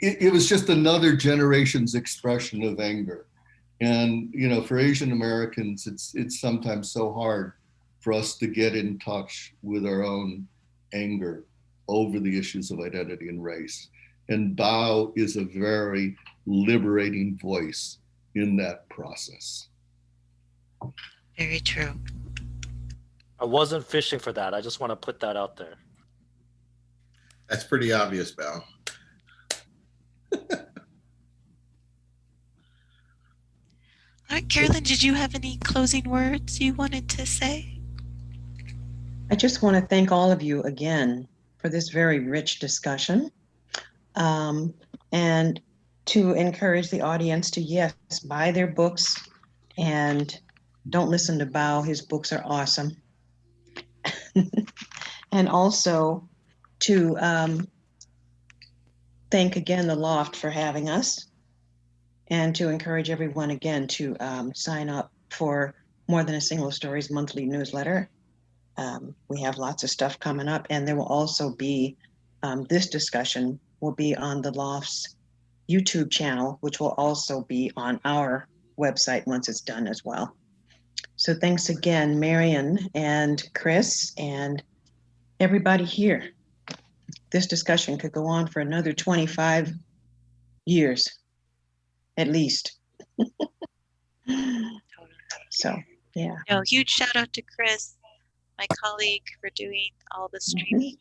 It was just another generation's expression of anger. And, for Asian Americans, it's sometimes so hard for us to get in touch with our own anger. over the issues of identity and race. And Bao is a very liberating voice in that process. Very true. I wasn't fishing for that. I just want to put that out there. That's pretty obvious, Val. All right, Carolyn, did you have any closing words you wanted to say? I just want to thank all of you again for this very rich discussion, and to encourage the audience to, yes, buy their books and don't listen to Bao. His books are awesome. And also to thank again the Loft for having us, and to encourage everyone again to sign up for More Than a Single Stories monthly newsletter. We have lots of stuff coming up, and there will also be this discussion will be on the Loft's YouTube channel, which will also be on our website once it's done as well. So thanks again, Marion and Chris and everybody here. This discussion could go on for another 25 years, at least. So, yeah. No, huge shout out to Chris, my colleague, for doing all the streaming.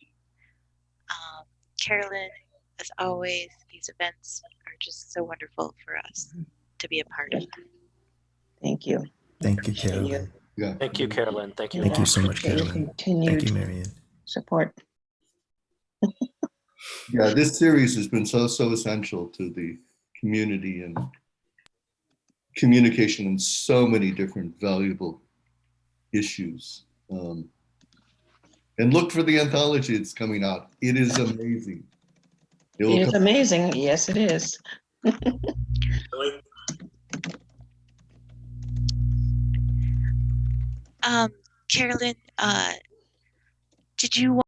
Carolyn, as always, these events are just so wonderful for us to be a part of. Thank you. Thank you, Appreciate Carolyn. Yeah. Thank you, Carolyn. Thank you. Thank you all. so much, Appreciate your Carolyn. continued Thank you, Marion. support. Yeah, this series has been so essential to the community and communication in so many different valuable issues. And look for the anthology that's coming out. It is amazing. It is amazing. Yes, it is. Carolyn, did you want